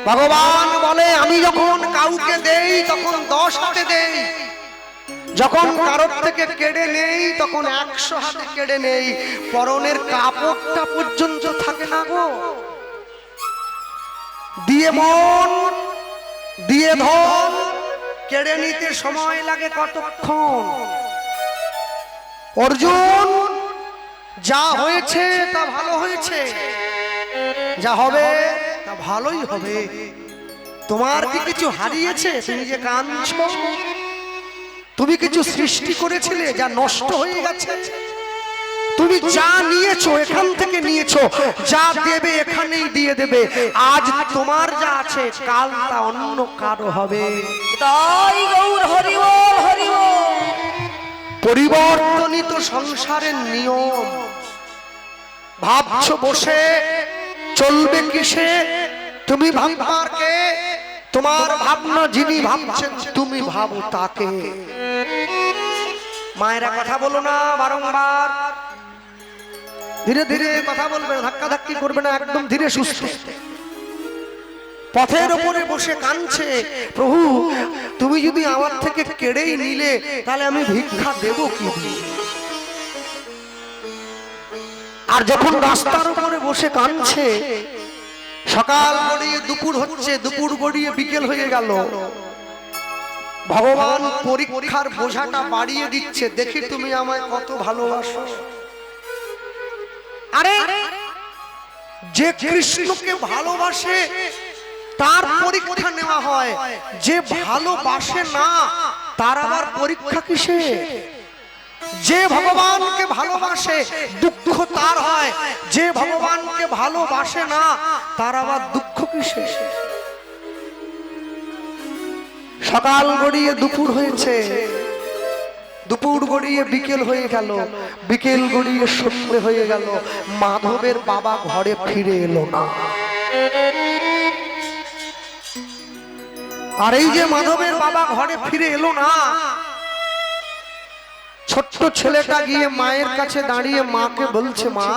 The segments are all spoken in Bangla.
ভগবান বলে আমি যখন কাউকে দেই তখন 10 হাতে দেই, যখন কারোর থেকে কেড়ে নেই তখন 100 হাতে কেড়ে নেই। পরনের কাপড়টা পর্যন্ত থাকে না গো। দিয়ে মন দিয়ে ধন কেড়ে নিতে সময় লাগে কতক্ষণ? অর্জুন, যা হয়েছে তা ভালো হয়েছে, যা হবে তা ভালোই হবে। তোমার কি কিছু হারিয়েছে? তুমি যে কাঁদছো, তুমি কিছু সৃষ্টি করেছিলে যা নষ্ট হয়ে গেছে? তুমি যা নিয়েছো এখান থেকে নিয়েছো, যা দেবে এখানেই দিয়ে দেবে। আজ তোমার যা আছে কাল তা অন্য কারো হবে। তাই গৌর হরি বল হরি বল। পরিবর্তনই তো সংসারের নিয়ম। ভাবছো বসে চলবে কিসে? তুমি ভাববার কে? তোমার ভাবনা যিনি ভাবছেন তুমি ভাবো তাকে। মায়েরা কথা বলো না বারংবার, ধীরে ধীরে কথা বলবে, ধাক্কা ধাক্কি করবে না, একদম ধীরে সুস্থ। পথের উপরে বসে কাঁদছে, প্রভু তুমি যদি আমার থেকে কেড়েই নিলে তাহলে আমি ভিক্ষা দেব কি দিয়ে? আর যখন রাস্তার উপরে বসে কাঁদছে, সকাল গড়িয়ে দুপুর হচ্ছে, দুপুর গড়িয়ে বিকেল হয়ে গেল, ভগবান পরীক্ষার বোঝাটা বাড়িয়ে দিচ্ছে, দেখি তুমি আমায় কত ভালোবাসো। আরে যে কৃষ্ণকে ভালোবাসে তার পরীক্ষা নেওয়া হয়, যে ভালোবাসে না তার আবার পরীক্ষা কিসে? যে ভগবানকে ভালোবাসে দুঃখ তার হয়, যে ভগবানকে ভালোবাসে না তার আবার দুঃখ কিসে? সকাল গড়িয়ে দুপুর হয়েছে, দুপুর গড়িয়ে বিকেল হয়ে গেল, বিকেল গড়িয়ে সন্ধ্যে হয়ে গেল, মাধবের বাবা ঘরে ফিরে এলো না। আর এই যে মাধবের বাবা ঘরে ফিরে এলো না, ছোট্ট ছেলেটা গিয়ে মায়ের কাছে দাঁড়িয়ে মাকে বলছে, মা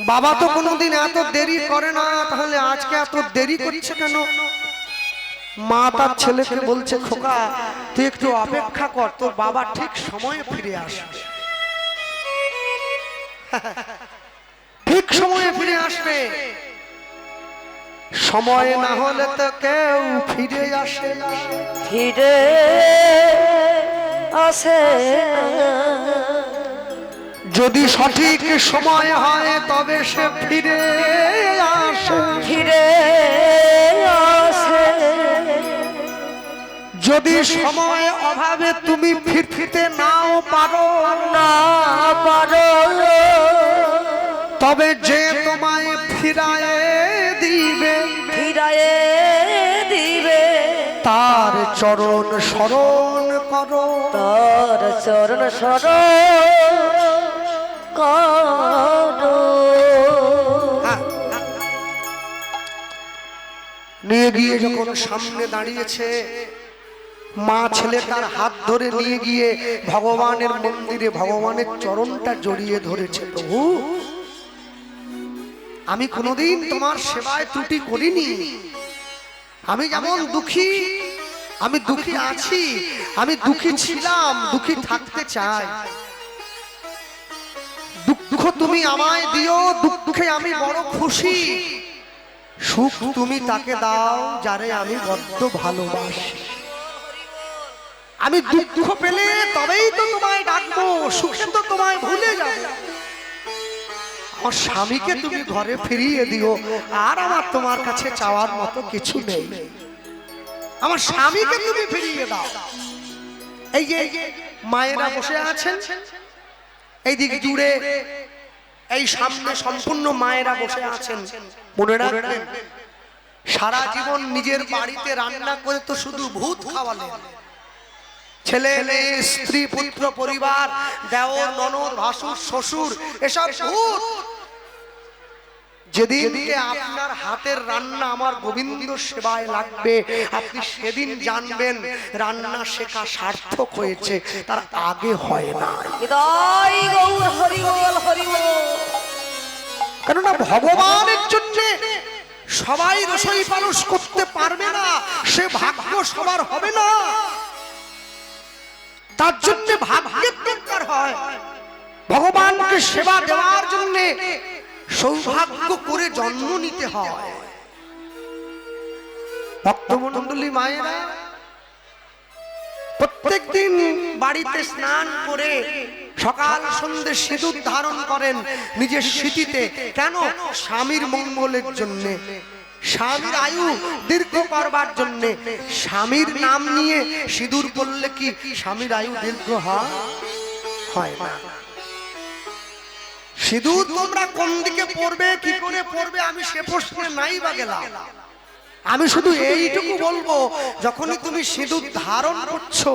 বাবা তো কোনোদিন এত দেরি করে না, তাহলে আজকে এত দেরি করছে কেন? মা তার ছেলেকে বলছে, খোকা তুই একটু অপেক্ষা কর, তোর বাবা ঠিক সময়ে ফিরে আসবে, ঠিক সময়ে ফিরে আসবে। সময় না হলে তো কেউ ফিরে আসে না, ফিরে আসে। যদি সঠিক সময় হয় তবে সে ফিরে আসে, ফিরে আসে। যদি সময় অভাবে তুমি ফিরতে নাও পারো, না পারো, তবে যে তোমায় ফিরায়ে দিবে, ফিরায়ে দিবে, তার চরণ স্মরণ করো, তার চরণ স্মরণ করো। নিয়ে গিয়ে যখন সামনে দাঁড়িয়েছে, মা ছেলে তার হাত ধরে নিয়ে গিয়ে ভগবানের মন্দিরে ভগবানের চরণটা জড়িয়ে ধরেছে। প্রভু আমি কোনোদিন তোমার সেবায় ত্রুটি করিনি, আমি যেমন দুঃখী, আমি দুঃখী আছি, আমি দুঃখী ছিলাম, দুঃখী থাকতে চাই। দুঃখ তুমি আমায় দিও, দুঃখে আমি বড় খুশি। সুখ তুমি তাকে দাও যারে আমি বড্ড ভালোবাসি। আমি দুঃখ পেলে তবেই তো তোমায় ডাকবো, সুখে তো তোমায় ভুলে যাবো। আমার স্বামীকে তুমি ঘরে ফিরিয়ে দিও, আর আমার তোমার কাছে চাওয়ার মতো কিছু নেই। আমার স্বামীকে তুমি ফিরিয়ে দাও। এই যে মায়েরা বসে আছেন এই দিক জুড়ে, এই সামনে সম্পূর্ণ মায়েরা বসে আছেন। মনে রাখবেন, সারা জীবন নিজের বাড়িতে রান্না করে তো শুধু ভূত খাওয়ালেন। ছেলে মেয়ে, স্ত্রী, পুত্র, পরিবার, দেওর, ননদ, ভাসুর, শ্বশুর, এসব ভূত। যেদিনকে আপনার হাতের রান্না আমার গোবিন্দ সেবায় লাগবে, আপনি সেদিন জানবেন রান্না শেখা সার্থক হয়েছে, তার আগে হয় না। হৃদয় গৌর হরি বল হরি বল। কেননা ভগবানের জন্য সবাই রসই পালস করতে পারবে না, সে ভাগ্য সবার হবে না। তার জন্য ভাগ্যের দরকার হয়। ভগবানকে সেবা দেওয়ার জন্য সৌভাগ্য করে জন্ম নিতে হয়। ভক্তমণ্ডলী মায়েরা প্রত্যেকদিন বাড়িতে স্নান করে সকাল সন্ধ্যে সিঁদুর ধারণ করেন নিজের স্মৃতিতে। কেন? স্বামীর মঙ্গলের জন্য, স্বামীর আয়ু দীর্ঘ করবার জন্য। স্বামীর নাম নিয়ে সিঁদুর পড়লে কি স্বামীর আয়ু দীর্ঘ হয় না? সিঁদুর তোমরা কোন দিকে পড়বে, কি করে পড়বে, আমি সে প্রশ্নে নাই বা গেলাম। আমি শুধু এইটুকু বলবো, যখনই তুমি সিঁদুর ধারণ করছো,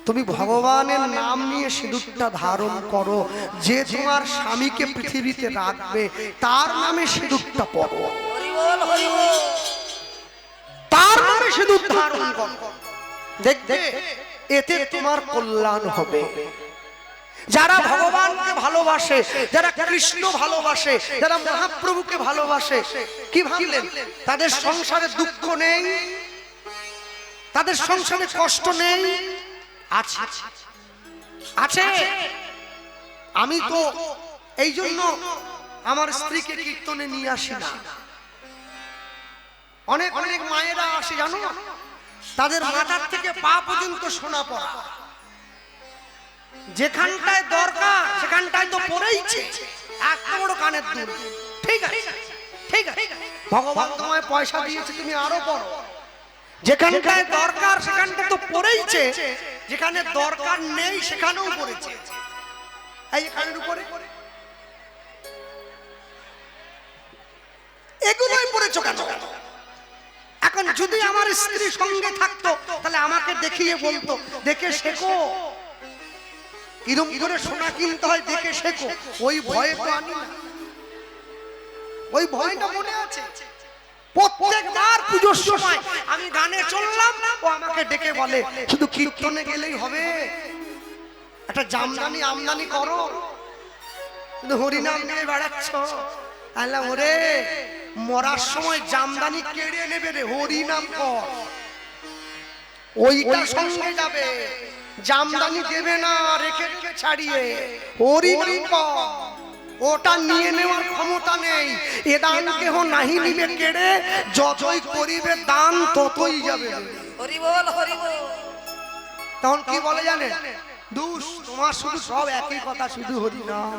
তুমি ভগবানের নাম নিয়ে সিঁদুরটা ধারণ করো। যে তোমার স্বামীকে পৃথিবীতে রাখবে তার নামে সিঁদুরটা পড়ো, তার নামে সিঁদুর ধারণ করো। দেখবে এতে তোমার কল্যাণ হবে। যারা ভগবানকে ভালোবাসে, যারা কৃষ্ণ ভালোবাসে, যারা মহাপ্রভুকে ভালোবাসে, কি ভাবলেন? তাদের সংসারে দুঃখ নেই, তাদের সংসারে কষ্ট নেই। আছে আছে। আমি তো এই জন্য আমার স্ত্রীকে কীর্তনে নিয়ে আসি না। অনেক অনেক মায়েরা আসে জানো, তাদের মাথার থেকে পা পর্যন্ত সোনা পড়া, যেখানটায় দরকার সেখানটায় তো পড়েইছে, এত বড় কানের দুল। ঠিক আছে, ঠিক আছে, ভগবান তোমায় পয়সা দিয়েছে, তুমি আরো পড়ো। যেখানটায় দরকার সেখানটা তো পড়েইছে, যেখানে দরকার নেই সেখানেও পড়েছে। এই কানের উপরে এগুলোই পড়েছো কেন? এখন যদি আমার স্ত্রী সঙ্গে থাকতো তাহলে আমাকে দেখিয়ে বলতো, দেখে শেখো কিরম করে সোনা কিনতে হয়, দেখে শেখো। ওই ভয়ে তো আনি না, ওই ভয়টা মনে আছে। প্রত্যেকবার পুজোর সময় আমি গানে চললাম, ও আমাকে ডেকে বলে, শুধু কীর্তনে গেলেই হবে, একটা জামদানি আমদানি করো, কিন্তু হরিনাম নিয়ে বেড়াচ্ছ। আল্লাহ ওরে, মরার সময় জামদানি কেড়ে নেবে রে, হরিনাম কর, ওইটা সঙ্গে যাবে, জামদানি দেবে না, রেখে রেখে ছাড়িয়ে হরিনাম কর। ওটা নিয়ে নেওয়ার ক্ষমতা নেই। এ দান কেহ নাহি নিবে কেড়ে, যতই করিবে দান ততই যাবে। হরি বল, হরি বল। তখন কি বলে জানে? দুষ, তোমার শুধু সব একই কথা, শুধু হরিনাম।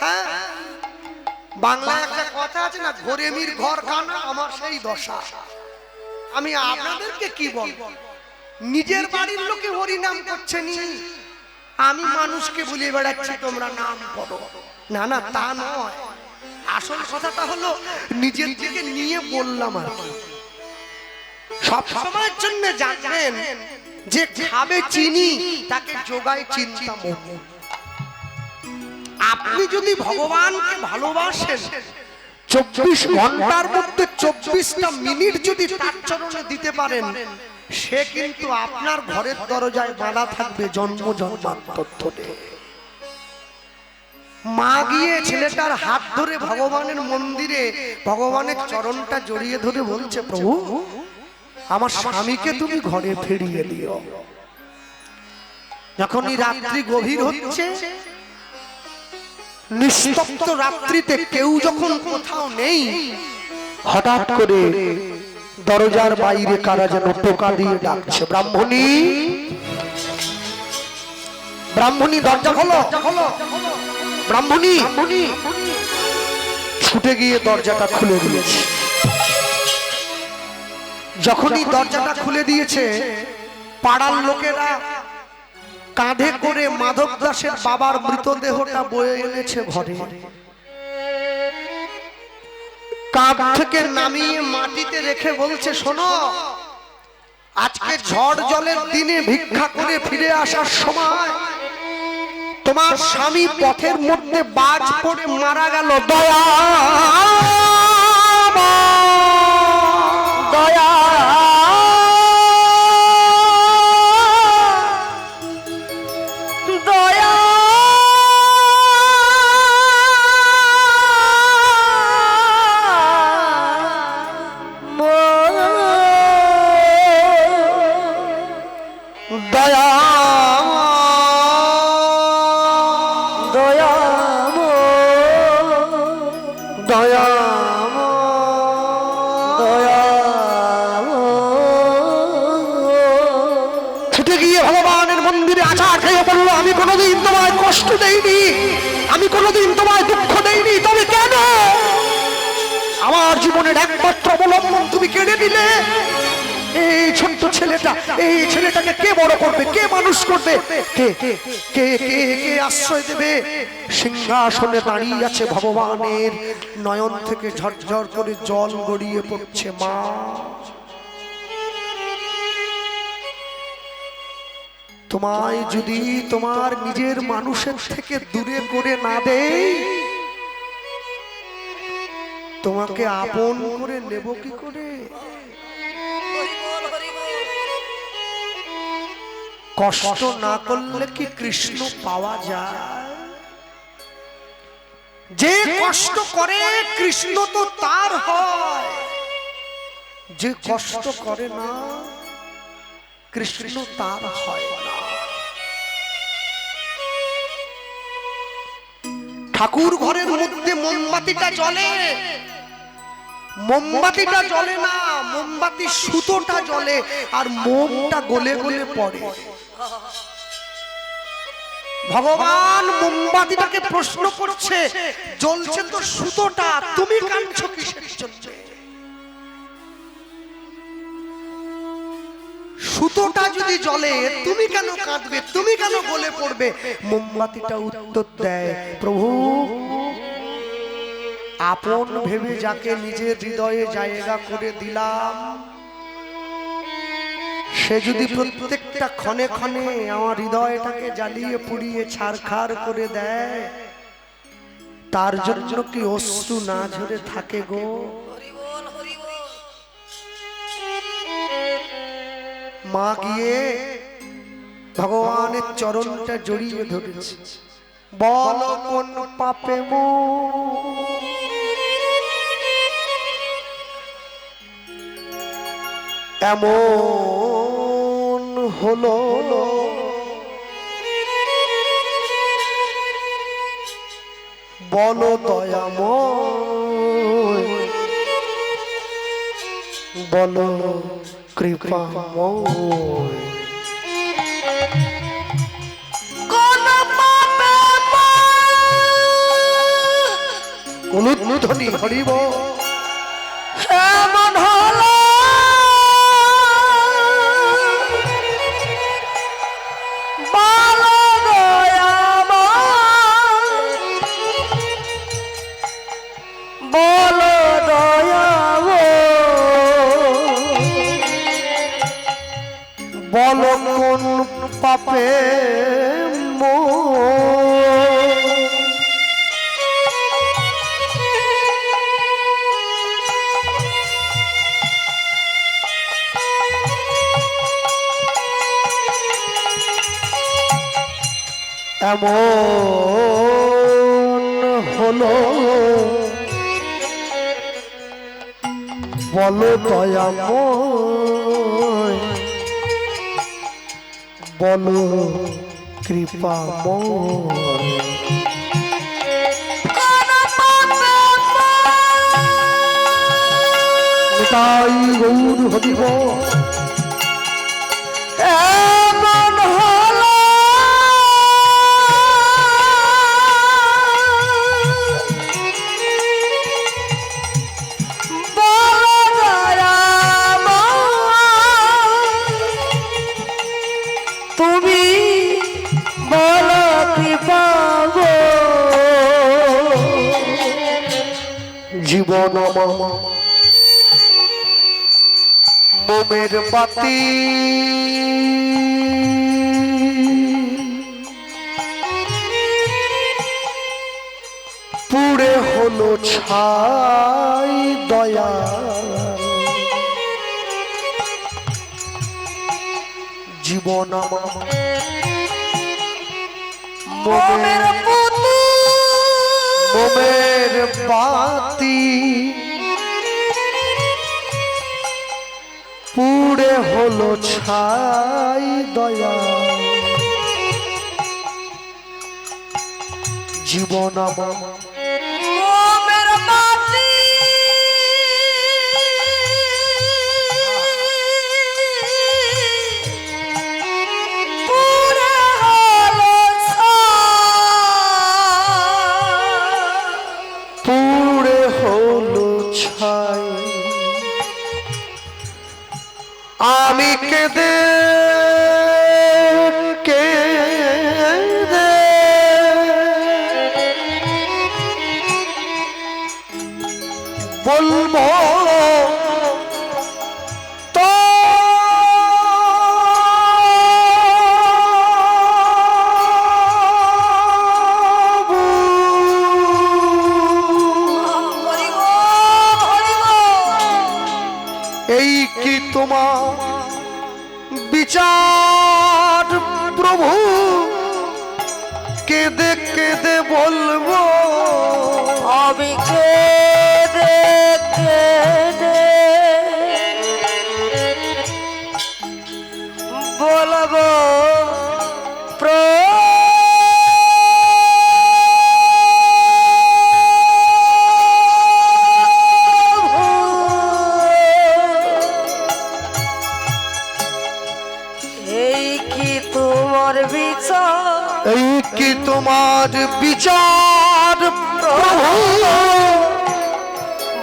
হ্যাঁ, বাংলায় একটা কথা আছে না, ঘরেমির ঘর কানা, আমার সেই দশা। আমি আপনাদেরকে কি বলবো, নিজের বাড়ির লোকে হরিনাম করছে নি, আমি মানুষকে বলে বেড়াচ্ছি তোমরা নাম করো। না না, তা নয়। আসল কথাটা হলো নিজের দিকে নিয়ে বললাম। আর সব সময়ের জন্য জানবেন, যে খাবে চিনি তাকে যোগায় চিন্তা মন। আপনি যদি ভগবানকে ভালোবাসেন, 24 ঘন্টার মধ্যে 24টা মিনিট যদি তার চরণে দিতে পারেন, সে কিন্তু আপনার ঘরের দরজায় বাঁধা থাকবে জন্ম জন্মান্তর ধরে। মা গিয়ে ছেলেটার হাত ধরে ভগবানের মন্দিরে ভগবানের চরণটা জড়িয়ে ধরে বলছে, প্রভু আমার স্বামীকে তুমি ঘরে ফিরিয়ে দিও। যখনই রাত্রি গভীর হচ্ছে, নিস্তব্ধ রাত্রিতে কেউ যখন কোথাও নেই, হঠাৎ করে দরজার বাইরে কারা যেন টোকা দিয়ে ডাকছে, ব্রাহ্মণী, ব্রাহ্মণী, দরজা খোলো, ব্রাহ্মণী। ছুটে গিয়ে দরজাটা খুলে দিয়েছে। যখনই দরজাটা খুলে দিয়েছে, পাড়ার লোকেরা কাঁধে করে মাধব দাসের বাবার মৃতদেহটা বয়ে এনেছে ঘরে। কাঁধ থেকে নামিয়ে মাটিতে রেখে বলছে, শোনো, আজকে ঝড় জলের দিনে ভিক্ষা করে ফিরে আসার সময় তোমার স্বামী পথের মধ্যে বাজ পড়ে মারা গেল। দয়া দয়া দয়া ছুটে গিয়ে ভগবানের মন্দিরে আছাড় খেয়ে বলল, আমি কোনোদিন তোমায় কষ্ট দেইনি, আমি কোনোদিন তোমায় দুঃখ দেইনি, তবে কেন আমার জীবনের একমাত্র অবলম্বন তুমি কেড়ে নিলে? এই ছোট্ট ছেলেটা, এই ছেলেটাকে কে বড় করবে, কে মানুষ করবে, কে কে কে কে আশ্রয় দেবে? সিংহাসনে দাঁড়িয়ে আছে ভগবানের নয়ন থেকে ঝরঝর করে জল গড়িয়ে পড়ছে। মা, তোমায় যদি তোমার নিজের মানুষের থেকে দূরে করে না দেই, তোমাকে আপন করে নেব কি করে? কষ্ট না করলে কি কৃষ্ণ পাওয়া যায়? যে কষ্ট করে কৃষ্ণ তো তার হয়, যে কষ্ট করে না কৃষ্ণ তার হয় না। ঠাকুর ঘরের মধ্যে মোমবাতিটা জ্বলে, মোমবাতিটা জ্বলে না, মোমবাতির সুতোটা জ্বলে আর মোমটা গলে গলে পড়ে। ভগবান মোমবাতিটাকে প্রশ্ন করছে, জ্বলছে তো সুতোটা, তুমি কাঁদছো কিসের জন্য? সুতোটা যদি জ্বলে তুমি কেন কাঁদবে, তুমি কেন গলে পড়বে? মোমবাতিটা উত্তর দেয়, প্রভু, আপন ভেবে যাকে নিজের হৃদয়ে জায়গা করে দিলাম, সে যদি প্রত্যেকটা ক্ষণে ক্ষণে আমার হৃদয়টাকে জ্বালিয়ে পুড়িয়ে ছারখার করে দেয়, তার জন্য কি অশ্রু না ঝরে থাকে গো? মা গিয়ে ভগবানের চরণটা জড়িয়ে ধরেছে, বল কোন পাপে মো এমন হলো, বল দয়াময়, বল কৃপাময়। উলুধ্বনি হরিব এমন হলো, বলো দয়াময়, বলো দয়াময়, বল কোন পাপে মো এমন হলো, বলো দয়াময়, বলো কৃপাময়। নিতাই গৌর হরিব এমন হলো, বলো দয়াময়, তুমি বলো কৃপাময়। জীবন মোমের বাতি পুড়ে হলো ছাই দয়া, জীবন মোমের মোমের বাতি পুড়ে হলো ছাই দয়া, জীবন মোমের বাতি ছাই আমি কেঁদে কেঁদে বলবো এই কি তোমার বিচার প্রভু কেঁদে কেঁদে বলবো আমি কেঁদে কেঁদে বলবো এই কি তোমার বিচার এই কি তোমার বিচার প্রভু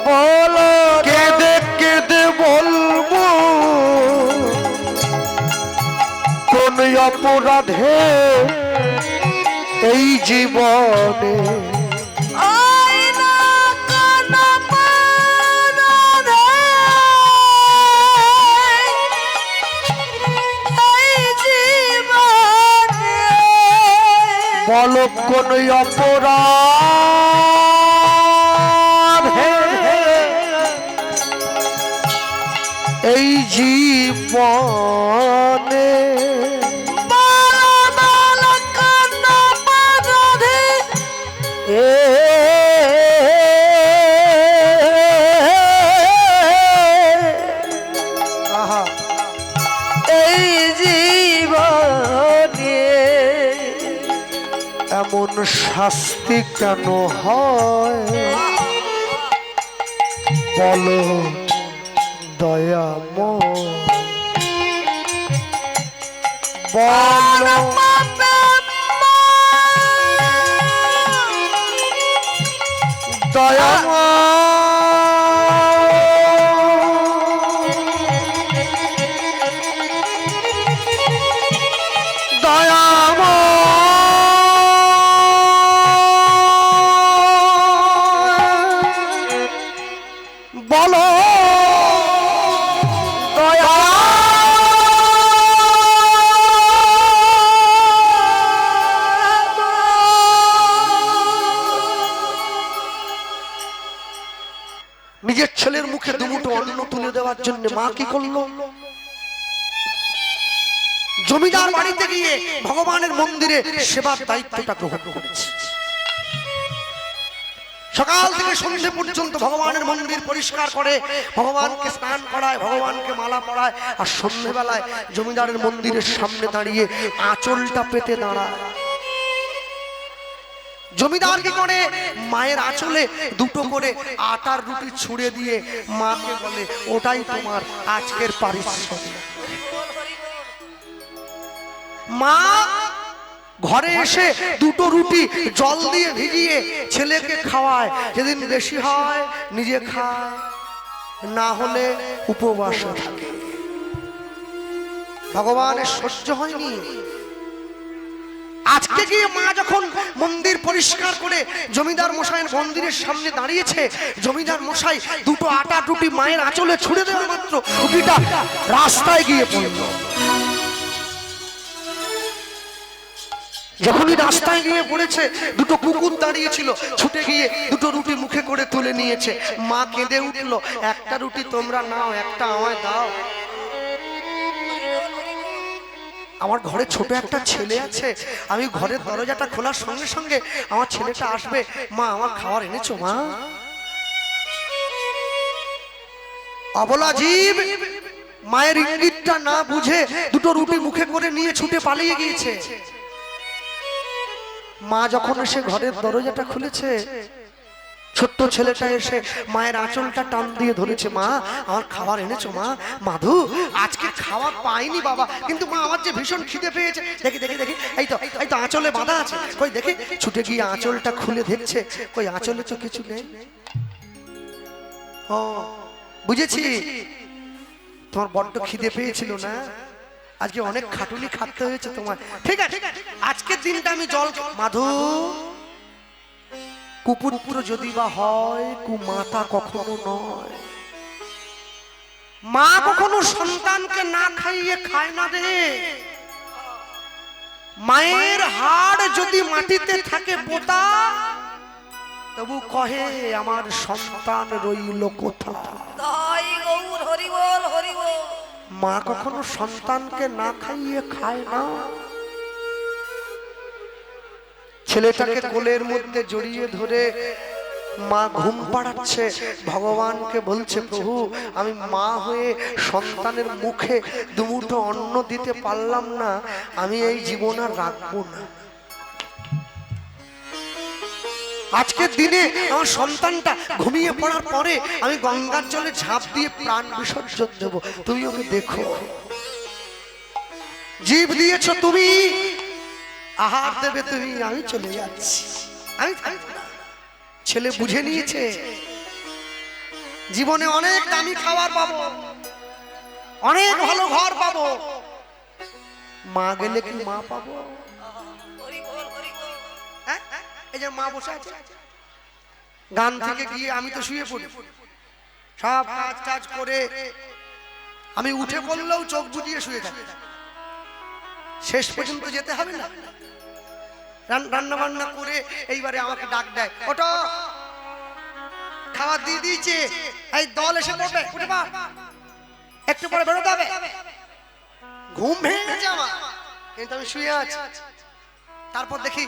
বলো কেঁদে কেঁদে বলবো কোন অপরাধে এই জীবনে আয়না কান পারাধে এই জীবনে বলো কোন অপরাধে এই জীবনে বালা কান পারাধে আহা এই জীবনে এমন শাস্তি কেন হয় বলো দয়াময় বলো বলো নিজের ছেলের মুখে দুমুঠো অন্ন তুলে দেওয়ার জন্য মা কি করলো জমিদার বাড়িতে গিয়ে ভগবানের মন্দিরে সেবার দায়িত্বটা গ্রহণ করেছে সকাল থেকে সন্ধ্যে পর্যন্ত ভগবানের মন্দির পরিষ্কার করে ভগবানকে স্নান করায় ভগবানকে মালা পরায় আর সন্ধ্যেবেলায় জমিদারের মন্দিরের সামনে দাঁড়িয়ে আঁচলটা পেতে দাঁড়ায় জমিদার কি করে মায়ের আঁচলে দুটো করে আটার রুটি ছুঁড়ে দিয়ে মাকে বলে ওটাই তোমার আজকের পারিশ্রমিক মা ঘরে এসে দুটো রুটি জল দিয়ে ভিজিয়ে ছেলেকে খাওয়ায় যেদিন বেশি হয় নিজে খায় না হলে উপবাসে থাকে ভগবানের সহ্য হয়নি আজকে গিয়ে মা যখন মন্দির পরিষ্কার করে জমিদার মশাইয়ের মন্দিরের সামনে দাঁড়িয়েছে জমিদার মশাই দুটো আটা রুটি মায়ের আঁচলে ছুঁড়ে দেওয়া মাত্র রুটিটা রাস্তায় গিয়ে পড়ল যখনই রাস্তায় গিয়ে পড়েছে দুটো কুকুর দাঁড়িয়েছিল ছুটে গিয়ে দুটো রুটি মুখে করে তুলে নিয়েছে মা কেঁদে উঠলো একটা রুটি তোমরা নাও একটা আমায় দাও আমার ঘরে ছোট একটা ছেলে আছে আমি ঘরের দরজাটা খোলার সঙ্গে সঙ্গে আমার ছেলেটা আসবে মা আমার খাবার এনেছো মা অবলা জীব মায়ের ইঙ্গিতটা না বুঝে দুটো রুটি মুখে করে নিয়ে ছুটে পালিয়ে গিয়েছে মা যখন এসে ঘরের দরজাটা খুলেছে ছোট্ট ছেলেটা এসে মায়ের আঁচলটা টান দিয়ে ধরেছে মা আমার খাবার এনেছো মা মাধু আজকে খাবার পাইনি বাবা কিন্তু মা আমার যে ভীষণ খিদে পেয়েছে দেখি দেখি দেখি এই তো আঁচলে বাঁধা আছে কই দেখি ছুটে গিয়ে আঁচলটা খুলে দেখছে কই আঁচলে তো কিছু নেই ও বুঝেছি, তোমার বড্ড খিদে পেয়েছিল না, আজকে অনেক খাটুনি খাটতে হয়েছে তোমার। ঠিক আছে, আজকের দিনটা আমি জল মাধু, কুপুত্র যদি বা হয়, কুমাতা কখনো নয়। মা কখনো সন্তানকে না খাইয়ে খায় না রে। মায়ের হাড় যদি মাটিতে থাকে পোতা, তবু কহে আমার সন্তান রইল কোথায়। তাই গৌর হরি বল হরি বল। মা কখনো সন্তানকে না খাইয়ে খায় না। ছেলেটাকে কোলের মধ্যে জড়িয়ে ধরে মা ঘুম পাড়াচ্ছে, ভগবানকে বলছে প্রভু আমি মা হয়ে সন্তানের মুখে দুমুঠো অন্ন দিতে পারলাম না, আমি এই জীবন আর রাখবো না। আজকের দিনে আমার সন্তানটা ঘুমিয়ে পড়ার পরে আমি গঙ্গার জলে ঝাঁপ দিয়ে প্রাণ বিসর্জন দেব, তুমি ওকে দেখো। জীব দিয়েছো তুমি, আহার দেবে তুমি, আমি চলে যাচ্ছি। আমি ছেলে বুঝে নিয়েছে জীবনে অনেক দামি খাবার পাবো, অনেক ভালো ঘর পাবো, মা গেলে কি মা পাবো? হরি বল হরি বল। এই যে মা বসে আছে, গান থেকে গিয়ে আমি তো শুয়ে পড়ি, সব কাজ টাজ করে আমি উঠে পড়লেও চোখ বুজিয়ে শুয়ে থাকি। শেষ পর্যন্ত যেতে হবে না, রান্না বান্না করে এইবারে আমাকে ডাক দেয়, ওটো খাবার দিয়ে দিয়েছে, এই দল এসে পড়বে, উঠে পা, একটু পরে বেরোতে হবে। ঘুম ভেঙে গেছে আমার, কিন্তু আমি শুয়ে আছি। তারপর দেখি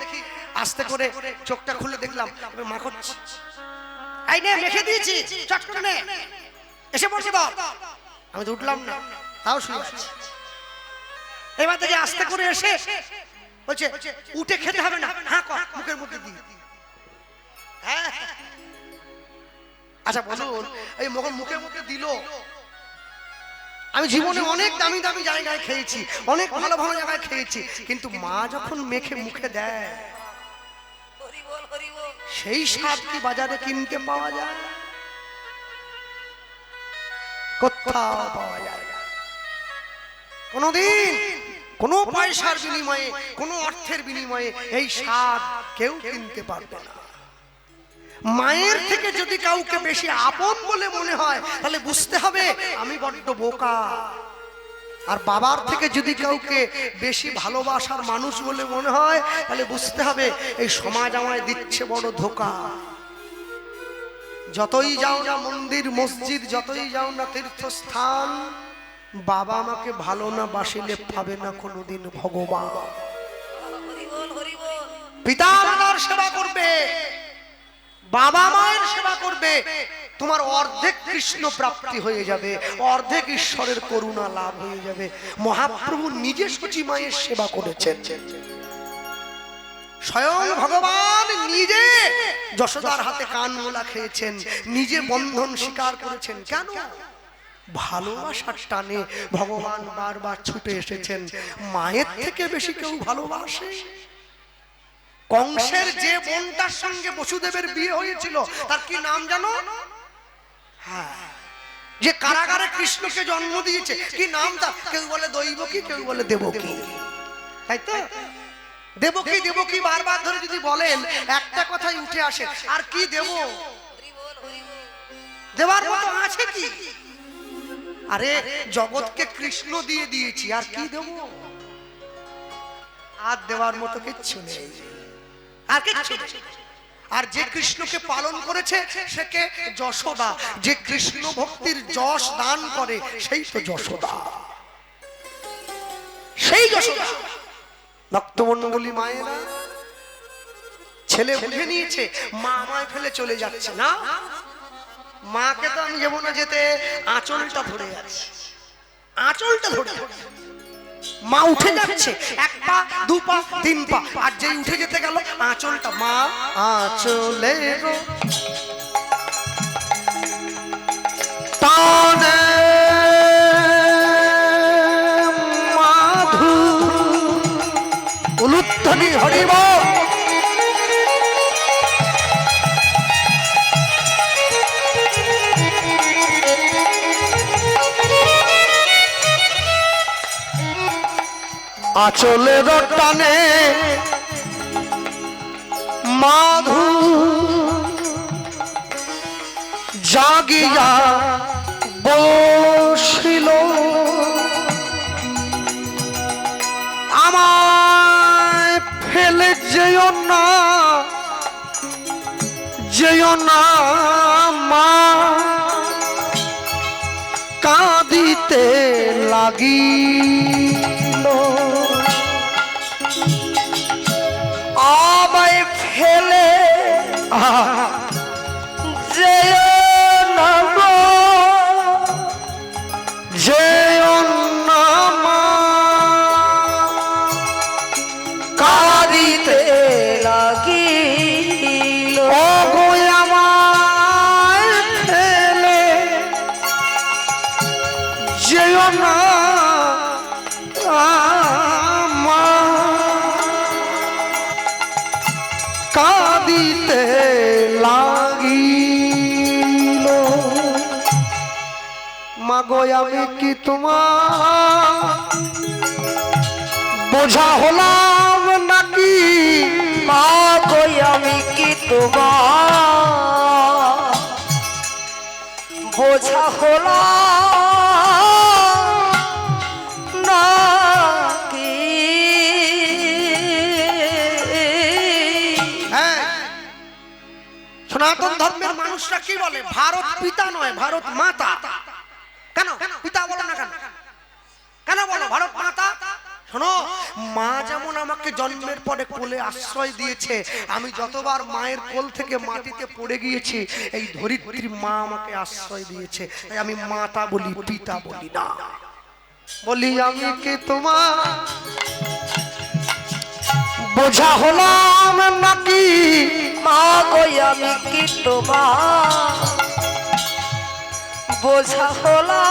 আস্তে করে চোখটা খুলে দেখলাম মা করছে, এই নে মেখে দিয়েছি, চট করে নে, এসে পড়ছে দল। আমি তো উঠলাম না, তাও শুয়ে আছি। এবার থেকে আস্তে করে এসে বলছে উঠে খেতে হবে না, হ্যাঁ কর, মুখের মধ্যে দিই। হ্যাঁ আচ্ছা বলুন, এই মুখের মধ্যে দিল। আমি জীবনে অনেক দামি দামি জায়গায় খেয়েছি, অনেক ভালো ভালো জায়গায় খেয়েছি, কিন্তু মা যখন মেখে মুখে দেয় হরি বল হরি বল। সেই স্বাদ কি বাজারে কিনতে পাওয়া যায়? কোথাও পাওয়া যায় না। কোনদিন কোনো পয়সার বিনিময়ে, কোনো অর্থের বিনিময়ে এই স্বাদ কেউ কিনতে পারবে না। মায়ের থেকে যদি কাউকে বেশি আপন বলে মনে হয়, তাহলে বুঝতে হবে আমি বড্ড বোকা। আর বাবার থেকে যদি কাউকে বেশি ভালোবাসার মানুষ বলে মনে হয়, তাহলে বুঝতে হবে এই সমাজ আমায় দিচ্ছে বড় ধোঁকা। যতই যাও না মন্দির মসজিদ, যতই যাও না তীর্থস্থান, বাবা আমাকে ভালো না বাসিলে পাবে না কোনোদিন ভগবান। হরি বল হরি বল। পিতা মাতার সেবা করবে, বাবা মায়ের সেবা করবে, তোমার অর্ধেক কৃষ্ণ প্রাপ্তি হয়ে যাবে, অর্ধেক ঈশ্বরের করুণা লাভ হয়ে যাবে। মহাপ্রভু নিজে সচি মায়ের সেবা করেছেন, স্বয়ং ভগবান নিজে যশোদার হাতে কান মোলা খেয়েছেন, নিজে বন্ধন স্বীকার করেছেন। কেন? ভালোবাসার টানে ভগবান বারবার ছুটে এসেছেন। মায়ের থেকে বেশি কেউ ভালোবাসে? কংসের যে বোনটার সঙ্গে বসুদেবের বিয়ে হয়েছিল তার কি নাম জানো? হ্যাঁ, যে কারাগারে কৃষ্ণকে জন্ম দিয়েছে, কি নাম তার? কেউ বলে দৈবকী, কেউ বলে দেবকী, তাই তো? দেবকী দেবকী বারবার ধরে যদি বলেন, একটা কথাই উঠে আসে, আর কি দেব? হরি বল হরি বল। দেওয়ার মতো আছে কি? আরে জগৎকে কৃষ্ণ দিয়ে দিয়েছি, আর কি দেব? আর দেওয়ার মতো কিচ্ছু নেই, আর কিচ্ছু নেই। আর যে কৃষ্ণকে পালন করেছে সে কে? যশোদা। যে কৃষ্ণ ভক্তির যশ দান করে সেই তো যশোদা, সেই যশোদা। ভক্তমণ্ডলী মায়েরা, ছেলে বুঝে নিয়েছে মা আমায় ফেলে চলে যাচ্ছে না, মাকে তো আমি যাবো না যেতে, আঁচলটা ধরে আছে, আঁচলটা ধরে। মা উঠে যাচ্ছে, এক পা দু পা তিন পা, আর যেই উঠে যেতে গেল আঁচলটা, মা আঁচলে টানে মাধু উলুধ্বনি হরিব। আচলের টানে মাধু জাগিয়া বসিল আমায় ফেলে যেও না মা কাঁদিতে লাগিল আমায় ফেলে যেও না গো, যেও না মা কাঁদিতে লাগিল ও গো আমায় ফেলে যেও না মা কাঁদিতে লাগিল মাগো আমি কি তোমার বোঝা হলাম নাকি মা গো আমি কি তোমার বোঝা হলাম নাকি? সনাতন ধর্মের মানুষরা কি বলে ভারত পিতা নয় ভারত মাতা। কেন পিতা বলো না, কেন কেন বলো ভারত মাতা? শোনো, মা যেমন আমাকে জন্মের পরে কোলে আশ্রয় দিয়েছে, আমি যতবার মায়ের কোল থেকে মাটিতে পড়ে গিয়েছি এই ধরিত্রী মা আমাকে আশ্রয় দিয়েছে, তাই আমি মাতা বলি, পিতা বলি না। বলি আমি কি তোমার বোঝা হলাম নাকি মা গো আমি কি তোমার বোঝা হলাম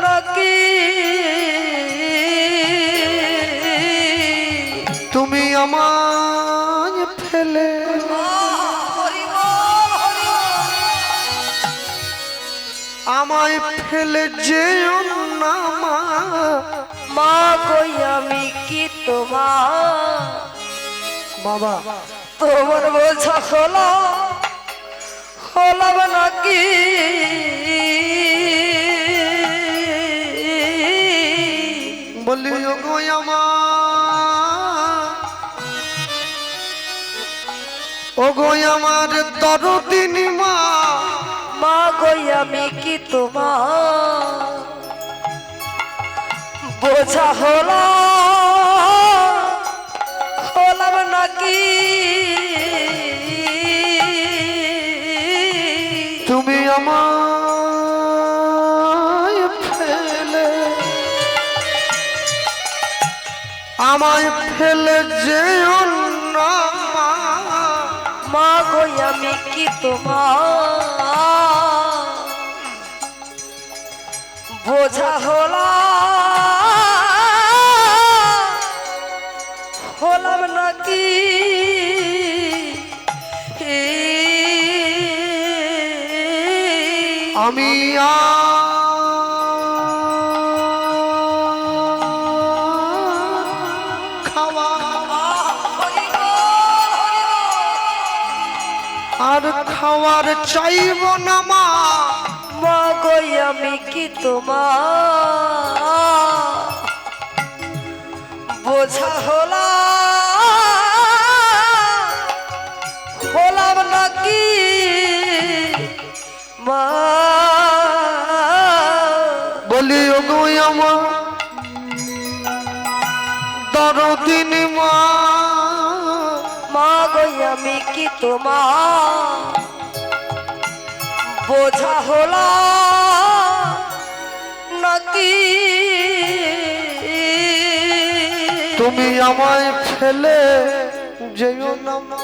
নাকি? তুমি আমায় ফেলে আমায় ফেলে যেও না মা। মা গো আমি কি তোমার বাবা তোমার বোঝা হলাম নাকি? বলি ও গো ও গো আমার দরদিনী মা। মা গো আমি কি তোমার বোঝা হলাম নাকি? তুমি আমায় ফেলে যেও না মা। মা গো আমি কি তোমার বোঝা হলাম নাকি? আমি আর খাওয়ার চাইব না মা। মা গো আমি কি তোমার বোঝা হলাম নাকি? মা বলি ও গো আমার দরদিনী মা। মা গো আমি কি তোমার বোঝা নাকি? তুমি আমায় ফেলে যেও না মা।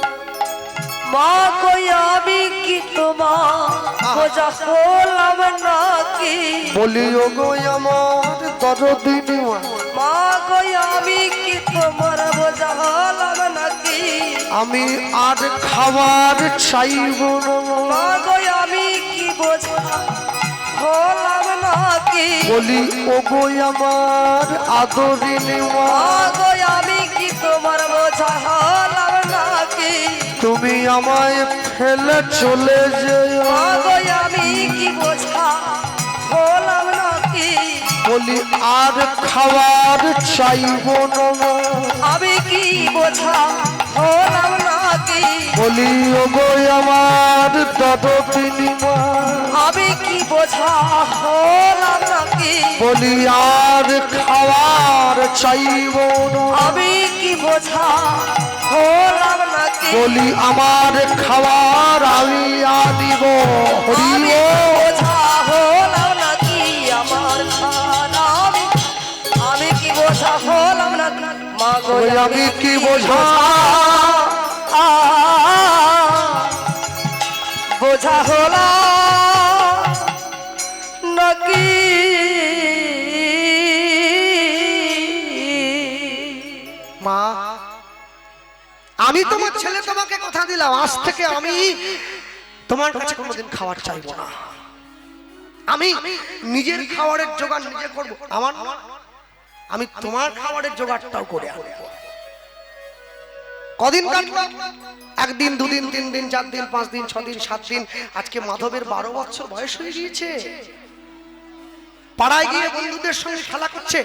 মা গো আমি কি তোমার বোঝা হলাম নাকি? বলি ও গো আমার দরদিনী মা। মা গো আমি কি তোমার বোঝা হলাম নাকি? আমি আর খাবার চাইব না মা গো আমি কি বোঝা হলাম নাকি বলি ওগো আমার আদরিনী মা, আগো আমি কি তোমার বোঝা হলাম নাকি তুমি আমায় ফেলে চলে যেও। আগো আমি কি বোঝা হলাম নাকি বলি আর খাবার চাইব না মা, আমি কি বোঝা হলাম নাকি বলি ওগো আমার দাদরিনী মা, আমি কি বোঝা হলাম নাকি বলি আর খাবার চাইব না, আমি কি বোঝা হলাম নাকি বলি আমার খাবার আমি আনিব। আমি বোঝা হলাম নাকি আমার খানা আমি কি বোঝা হলাম নাকি মা গো আমি কি বোঝা বোঝা হলাম নাকি মা, আমি তোমার ছেলে, তোমাকে কথা দিলাম আজ থেকে আমি তোমার কাছে কোনোদিন খাবার চাইবো না। আমি নিজের খাবারের জোগাড় নিজে করব। আমি তোমার খাবারের জোগাড়টাও করে আনবো। কদিন কাটলো? একদিন, দুদিন, 3 দিন, 4 দিন, 5 দিন, 6 দিন, 7 দিন। আজকে মাধবের 12 বছর বয়স হয়ে গিয়েছে। পাড়ায় গিয়ে বন্ধুদের সঙ্গে খেলা করছে,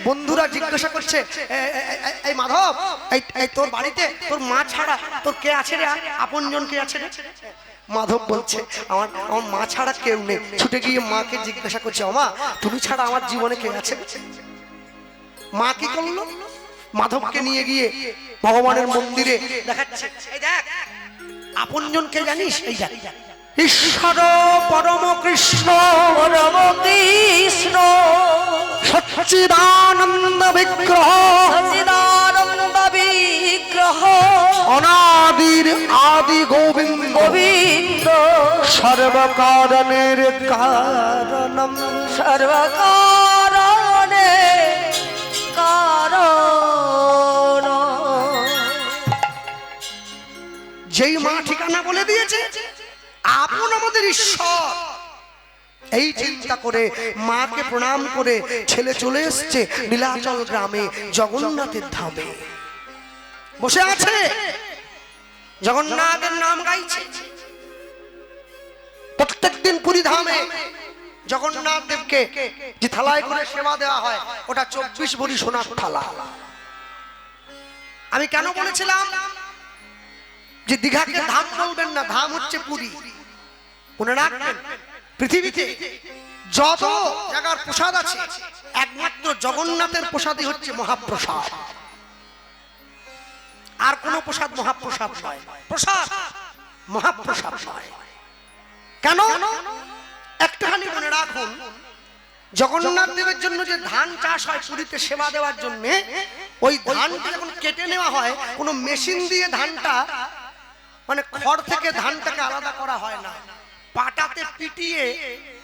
বন্ধুরা জিজ্ঞাসা করছে, এই মাধব, এই তোর বাড়িতে তোর মা ছাড়া তোর কে আছে রে, আপনজন কে আছে রে? মাধব বলছে আমার মা ছাড়া কেউ নেই। ছুটে গিয়ে মাকে জিজ্ঞাসা করছে, মা তুমি ছাড়া আমার জীবনে কে আছে? মা কি করলো? মাধবকে নিয়ে গিয়ে ভগবানের মন্দিরে দেখাচ্ছে, এই দেখ আপনজন কে জানিস? এই দেখ ঈশ্বর পরম কৃষ্ণ, পরম কৃষ্ণ সচ্চিদানন্দ বিগ্রহ, সচিদানন্দ বিগ্রহ অনাদির আদি গোবিন্দ, গোবিন্দ সর্বকারণের কারণম, সর্বকারণে কারণ। যেই মা ঠিকানা বলে দিয়েছে আপন আমাদের ঈশ্বর, এই চিন্তা করে মাকে প্রণাম করে ছেলে চলে এসছে নীলাচল গ্রামে জগন্নাথের ধামে। বসে আছে, জগন্নাথের নাম গাইছে। প্রত্যেকদিন পুরী ধামে জগন্নাথ দেবকে যে থালায় করে সেবা দেওয়া হয় ওটা 24 ভরি সোনার থালা। আমি কেন বলেছিলাম যে দীঘাকে ধাম বলবেন না, ধাম হচ্ছে পুরী। মনে রাখবেন, পৃথিবীতে যত জায়গার প্রসাদ আছে একমাত্র জগন্নাথের প্রসাদই হচ্ছে মহাপ্রসাদ। আর কোন প্রসাদ মহাপ্রসাদ নয়, প্রসাদ মহাপ্রসাদ নয়। কেন? একটুখানি মনে রাখুন, জগন্নাথ দেবের জন্য যে ধান চাষ হয় পুরীতে সেবা দেওয়ার জন্য, ওই ধানটা যখন কেটে নেওয়া হয় কোনো মেশিন দিয়ে ধানটা মানে খড় থেকে ধানটাকে আলাদা করা হয় না, পাটাতে পিটিয়ে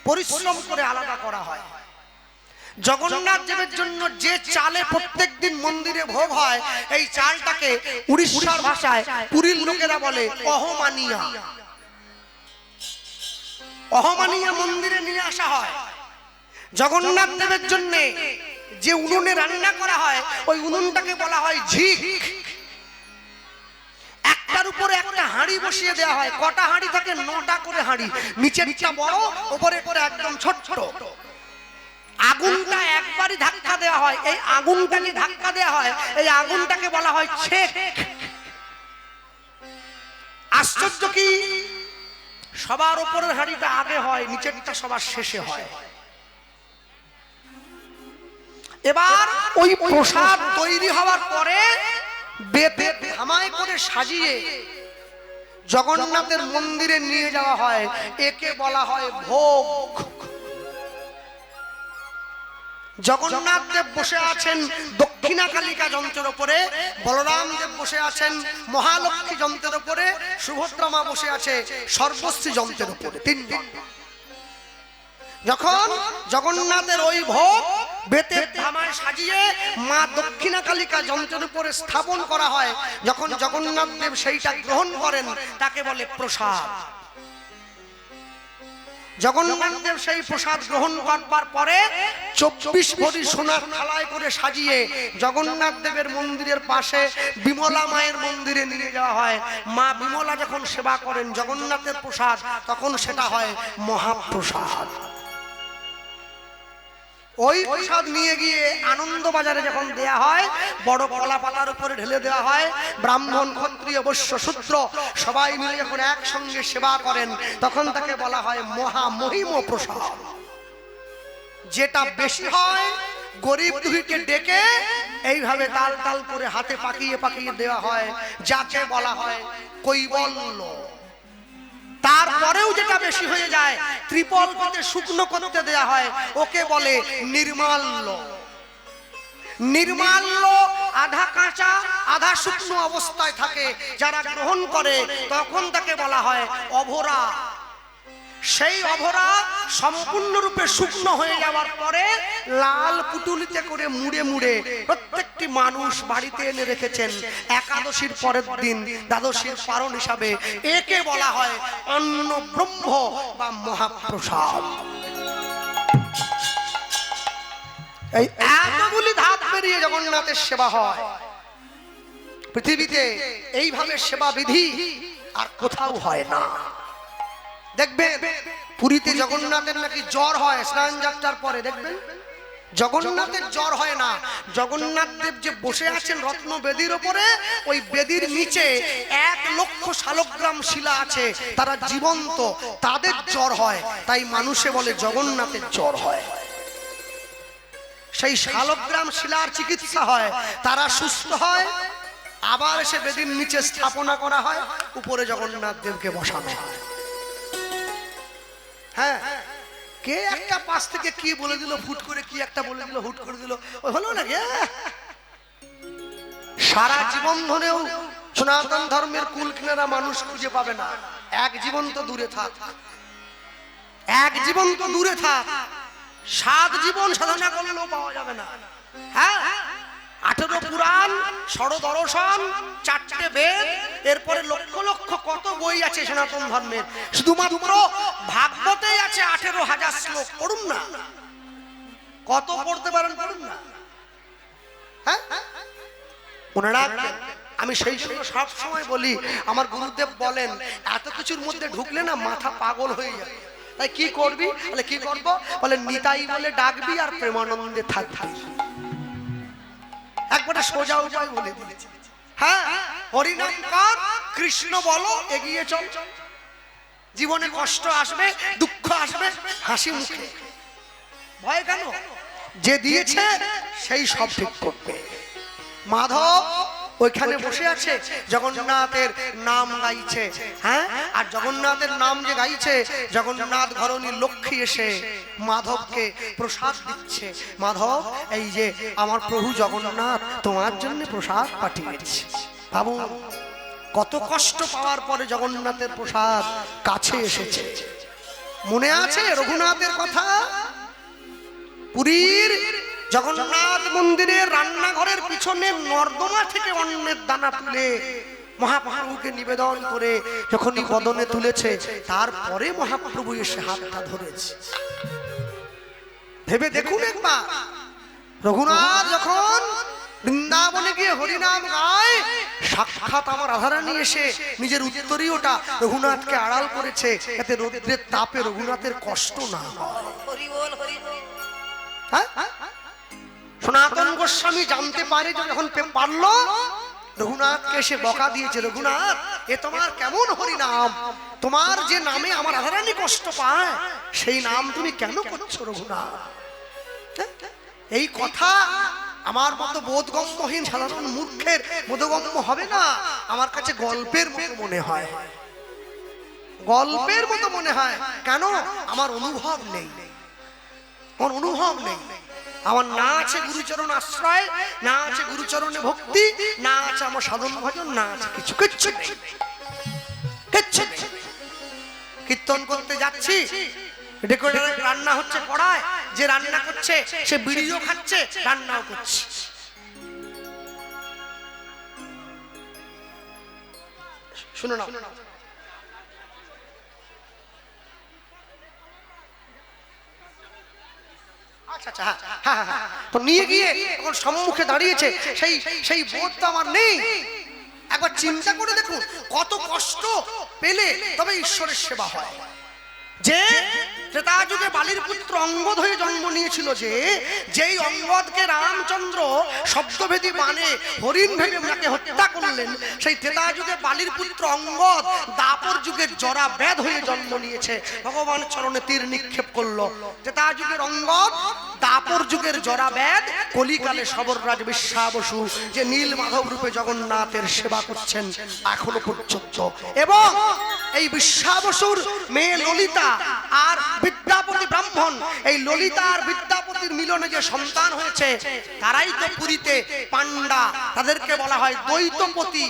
পরিশ্রম করে আলাদা করা হয়। জগন্নাথ দেবের জন্য যে চালে প্রত্যেকদিন মন্দিরে ভোগ হয়, এই চালটাকে উড়িষ্যার ভাষায় পুরীর লোকেরা বলে অহমানিয়া। অহমানিয়া মন্দিরে নিয়ে আসা হয়। জগন্নাথ দেবের জন্য যে উনুনে রান্না করা হয় ওই উনুনটাকে বলা হয় ঝিক। একটার উপরে একটা হাঁড়ি বসিয়ে দেওয়া হয়। কটা হাঁড়ি থাকে? 9টা করে হাঁড়ি। নিচেরটা বড়, উপরে করে একদম ছোট। আগুনটা একবারই ধাক্কা দেওয়া হয়। এই আগুনটাকে ধাক্কা দেওয়া হয়, এই আগুনটাকে বলা হয় ছেক। আশ্চর্য কি, সবার উপরের হাঁড়িটা আগে হয়, নিচেরটা সবার শেষে হয়। এবার ওই প্রসাদ তৈরি হওয়ার পরে বেতে ধামায় করে সাজিয়ে জগন্নাথের মন্দিরে নিয়ে যাওয়া হয়। একে বলা হয় ভোগ। জগন্নাথ দেব বসে আছেন দক্ষিণা কালিকা যন্ত্রের উপরে, বলরাম দেব বসে আছেন মহালক্ষ্মী যন্ত্রের উপরে, সুভদ্রা মা বসে আছে সর্বশ্রী যন্ত্রের উপরে। 3জন। যখন জগন্নাথের ওই ভোগ বেতের ধামায় সাজিয়ে মা দক্ষিণা কালিকা যন্ত্রের উপরে স্থাপন করা হয়, যখন জগন্নাথ দেব সেইটা গ্রহণ করেন তাকে বলে প্রসাদ। জগন্নাথ দেব সেই প্রসাদ গ্রহণ করবার পরে 24 ভরি সোনার থালায় করে সাজিয়ে জগন্নাথ দেবের মন্দিরের পাশে বিমলা মায়ের মন্দিরে নিয়ে যাওয়া হয়। মা বিমলা যখন সেবা করেন জগন্নাথের প্রসাদ, তখন সেটা হয় মহাপ্রসাদ। ওই প্রসাদ নিয়ে গিয়ে আনন্দ বাজারে যখন দেয়া হয়, বড় কলা পাতার উপরে ঢেলে দেওয়া হয়। ব্রাহ্মণ, ক্ষত্রিয়, বৈশ্য, শূদ্র সবাই মিলে যখন একসঙ্গে সেবা করেন, তখন তাকে বলা হয় মহামহিম প্রসাদ। যেটা বেশি হয় গরিব দুঃখীকে ডেকে এইভাবে তাল তাল করে হাতে পাকিয়ে পাকিয়ে দেওয়া হয়, যাকে বলা হয় কৈবল্য। তারপরেও যেটা বেশি হয়ে যায় ত্রিপল পাতে শুকনো করতে দেয়া হয়, ওকে বলে নির্মাল্য। নির্মাল্য আধা কাঁচা আধা শুকনো অবস্থায় থাকে, যারা গ্রহণ করে তখন তাকে বলা হয় অভরা। সেই অভরা সম্পূর্ণরূপে শুকনো হয়ে যাওয়ার পরে লাল পুটুলিতে করে মুড়ে মুড়ে প্রত্যেকটি মানুষ বাড়িতে এনে রেখেছেন। একাদশীর পরের দিন দ্বাদশীর পারণ হিসাবে একে বলা হয় অন্ন ব্রহ্ম বা মহাপ্রসাদ। এই এতগুলি ধাপ পেরিয়ে জগন্নাথের সেবা হয়। পৃথিবীতে এইভাবে সেবা বিধি আর কোথাও হয় না। দেখবেন পুরীতে জগন্নাথের নাকি জ্বর হয় স্নান যাত্রার পরে, দেখবেন জগন্নাথের জ্বর হয় না। জগন্নাথ দেব যে বসে আছেন রত্ন বেদির উপরে, ওই বেদির নিচে 1 লক্ষ শালগ্রাম শিলা আছে, তারা জীবন্ত, তাদের জ্বর হয়। তাই মানুষে বলে জগন্নাথের জ্বর হয়। সেই শালগ্রাম শিলার চিকিৎসা হয়, তারা সুস্থ হয়, আবার এসে বেদির নিচে স্থাপনা করা হয়, উপরে জগন্নাথ দেবকে বসানো হয়। হ্যাঁ, কে একটা পাশ থেকে কি বলে দিল, ফুট করে কি একটা বলে দিল, হুট করে দিল, ওই হলো না। সারা জীবন ধরেও সনাতন ধর্মের কুল কিনারা মানুষ খুঁজে পাবে না। এক জীবন তো দূরে থাক, এক জীবন তো দূরে থাক, 7 জীবন সাধনা করলেও পাওয়া যাবে না। হ্যাঁ, 18 পুরাণ, 16 দর্শন, 4টে বেদ, এরপরে লক্ষ লক্ষ কত বই আছে সনাতন ধর্মের। শুধুমাত্র ভাগবতেই আছে 18,000 শ্লোক। পড়ুন না, কত পড়তে পারেন পড়ুন না। হ্যাঁ, মনে রাখবেন, আমি সেই জন্য সব সময় বলি, আমার গুরুদেব বলেন এত কিছুর মধ্যে ঢুকলে না মাথা পাগল হয়ে যায়। তাই কি করবি? বলে কি করব? বলে নিতাই বলে ডাকবি আর প্রেমানন্দে থাকবি। একবারে সোজা উপায় বলে দিয়েছে। হ্যাঁ, হরিনাম কর, কৃষ্ণ বলো, এগিয়ে চল। জীবনে কষ্ট আসবে, দুঃখ আসবে, হাসি মুখে। ভয় কেন? যে দিয়েছে সেই সব ঠিক করবে। মাধব ওইখানে বসে আছে, জগন্নাথের নাম গাইছে। হ্যাঁ, আর জগন্নাথের নাম যে গাইছে, জগন্নাথ ঘরণী লক্ষ্মী এসে মাধবকে প্রসাদ দিচ্ছে। মাধব, এই যে আমার প্রভু জগন্নাথ তোমার জন্য প্রসাদ পাঠিয়েছে। বাবু, কত কষ্ট পাওয়ার পরে জগন্নাথের প্রসাদ কাছে এসেছে। মনে আছে রঘুনাথের কথা? পুরীর জগন্নাথ মন্দিরের রান্নাঘরের পিছনে নর্দমা থেকে অন্নের দানা তুলে মহাপ্রভুকে নিবেদন করে যখনই বদনে তুলেছে, তারপরে মহাপ্রভু এসে হাতটা ধরেছে। ভেবে দেখুন একবার, রঘুনাথ যখন বৃন্দাবনে গিয়ে হরিনাম গায়, সাক্ষাৎ আমার রাধারানী এসে নিজের উত্তরীয়টা রঘুনাথকে আড়াল করেছে, যাতে রৌদ্রের তাপে রঘুনাথের কষ্ট না হয়। হ্যাঁ, সনাতন গোস্বামী জানতে পারে, যখন পারলো রঘুনাথকে এসে বকা দিয়েছে, রঘুনাথ এ তোমার কেমন হরিনাম? তোমার যে নামে আমার রাধারানী কষ্ট পায়, সেই নাম তুমি কেন করছো রঘুনাথ? এই কথা আমার মতো বোধগম্যহীন সাধারণ মূর্খের বোধগম্য হবে না। আমার কাছে গল্পের মতো মনে হয়, গল্পের মতো মনে হয়। কেন? আমার অনুভব নেই, আমার অনুভব নেই। আমার না আছে গুরুচরণ আশ্রয়, না আছে গুরুচরণে ভক্তি, না আছে আমার সাধন ভজন, না আছে কিছু, কিচ্ছু নেই, কিচ্ছু নেই। কীর্তন করতে যাচ্ছি, রেকর্ডারে রান্না হচ্ছে পড়ায়, যে রান্না করছে সে বিড়িও খাচ্ছে, রান্নাও করছে। শুনো না, আচ্ছা হ্যাঁ হ্যাঁ তো নিয়ে গিয়ে এখন সম্মুখে দাঁড়িয়েছে সেই সেই বোধ তো আমার নেই। একবার চিন্তা করে দেখুন কত কষ্ট পেলে তবে ঈশ্বরের সেবা হয়। যে ত্রেতা যুগে বালির পুত্র অঙ্গদ হয়ে জন্ম নিয়েছিল, যে যেই অঙ্গদকে রামচন্দ্র শব্দভেদী বানে হরিণ ভেবে ওনাকে হত্যা করলেন, সেই ত্রেতা যুগে বালির পুত্র অঙ্গদ দাপর যুগের জরা ব্যাধ হয়ে জন্ম নিয়েছে। ভগবান চরণে তীর নিক্ষেপ করলো। ত্রেতা যুগের অঙ্গদ, দাপর যুগের জরা ব্যাধ, কলিকালে সবররাজ বিশ্বাবসু যে নীল মাধব রূপে জগন্নাথের সেবা করছেন এখনো পর্যন্ত। এবং এই বিশ্বাবসুর মেয়ে ললিতা আর বিদ্যাপতি ব্রাহ্মণ, এই ললিতা আর বিদ্যাপতির মিলনে যে সন্তান হয়েছে তারাই তো পুরীতে পান্ডা, তাদেরকে বলা হয় দ্বৈতপতি।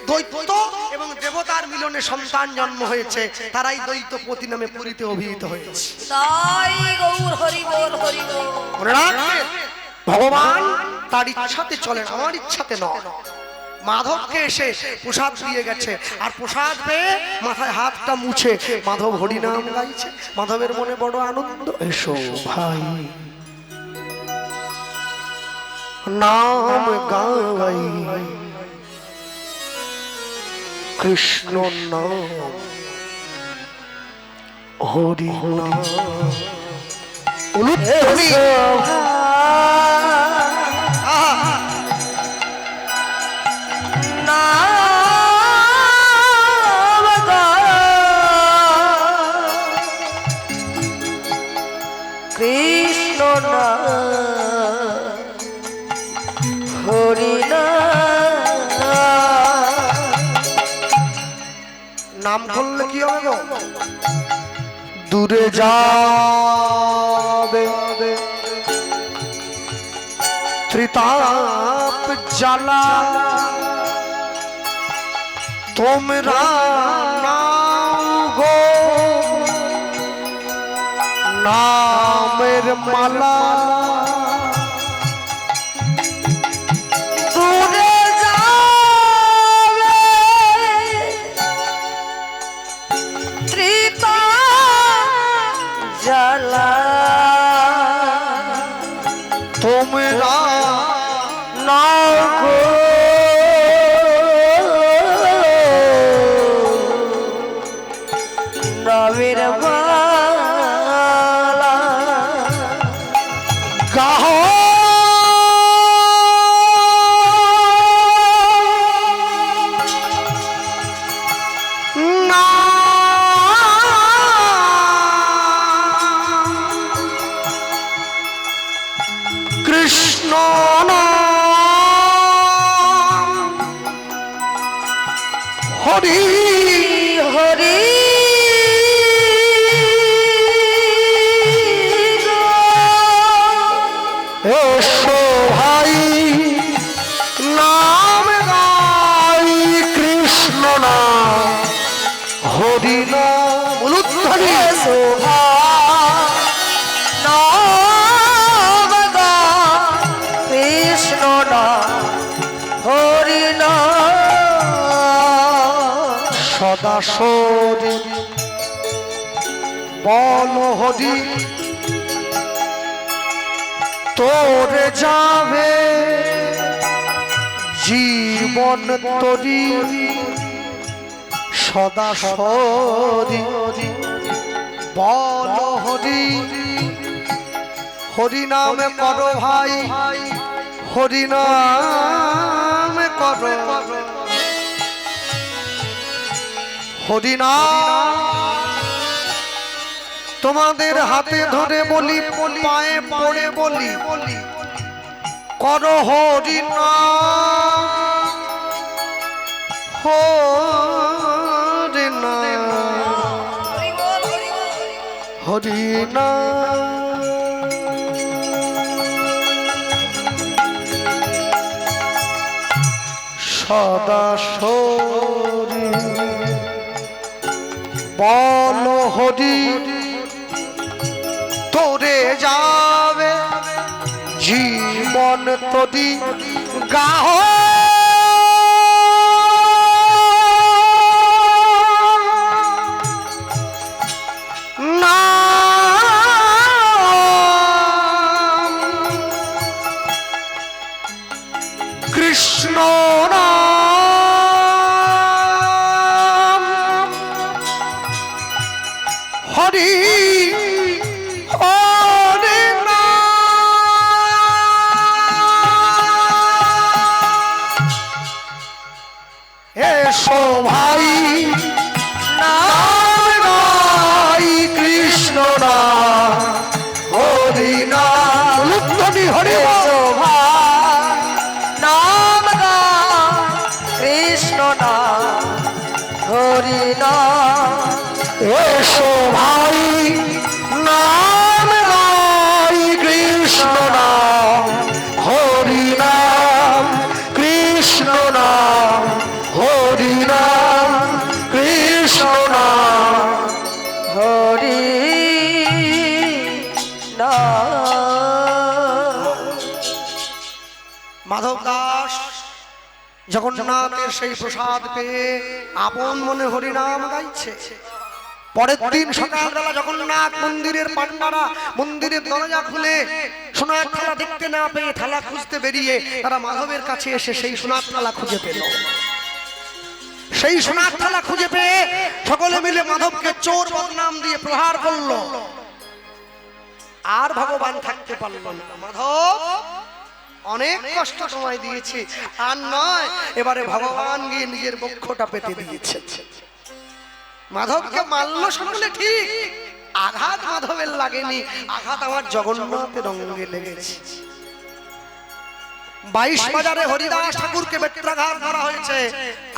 দৈত্য এবং দেবতার মিলনে সন্তান জন্ম হয়েছে, তারাই দ্বৈতপতি নামে পুরীতে অভিহিত হয়েছে। তাই গৌর হরি বল হরি বল। মনে রাখবেন, ভগবান তার ইচ্ছাতে চলেন, আমার ইচ্ছাতে নয়। মাধবকে এসে প্রসাদ দিয়ে গেছে, আর প্রসাদ পেয়ে মাথায় হাতটা মুছে মাধব হরিনাম গাইছে। মাধবের মনে বড় আনন্দ। এসো ভাই নাম গাই, কৃষ্ণ নাম হরি নাম। কৃষ্ণ হরি নাম করলে কি হবে গো? দূরে যাবে ত্রিতাপ জ্বালা, তোমরা নাও গো নামের মালা। দূরে যাবে ত্রিতা জ্বালা, তোমরা নাও গো নামের মালা। গাহ না কৃষ্ণ নাম হরি হরি এসো ভাই নাম গাই, কৃষ্ণ নাম হরি নাম। উলুধ্বনি কৃষ্ণ হরি সদা সরি বল হরি, তোরে যাবে জীবন তরি। সদা সরি বল হরি, হরি নাম করো ভাই, হরি নাম করো, হরি নাম। তোমাদের হাতে ধরে বলি, পায়ে পড়ে বলি, করো হরি নাম, হরি নাম, হরি নাম। সদা সরি বল হরি, তোরে যাবে জীবন তরি। গাহ নাম এসো ভাই নাম গাই কৃষ্ণ নাম হরি নাম লুপ্তনি হরি শোভা নাম গান কৃষ্ণ নাম হরি নাম এসো ভাই নাম গাই কৃষ্ণ নাম হরি নাম কৃষ্ণ নাম হরি নাম কৃষ্ণ নাম হরি নাম। মাধব দাস জগন্নাথের সেই প্রসাদ পেয়ে আপন মনে হরিনাম গাইছে। পরের দিন সকালবেলা জগন্নাথ মন্দিরের পান্ডারা মন্দিরের দরজা খুলে সোনার থালা দেখতে না পেয়ে থালা খুঁজতে বেরিয়ে তারা মাধবের কাছে এসে সেই সোনার থালা খুঁজে পেল। সেই সোনার থালা খুঁজে পেয়ে সকলে মিলে মাধবকে চোর বদনাম দিয়ে প্রহার করলো। আর ভগবান থাকতে পারল না। মাধব অনেক কষ্ট তোমায় দিয়েছি, আর নয়, এবারে ভগবান গিয়ে নিজের বক্ষটা পেতে দিয়েছে। মাধবকে মারল সকলে ঠিক, আঘাত মাধবের লাগেনি, আঘাত আমার জগন্নাথের অঙ্গে লেগেছে। 22 বাজারে হরিদাস ঠাকুরকে বেত্রাঘাত করা হয়েছে,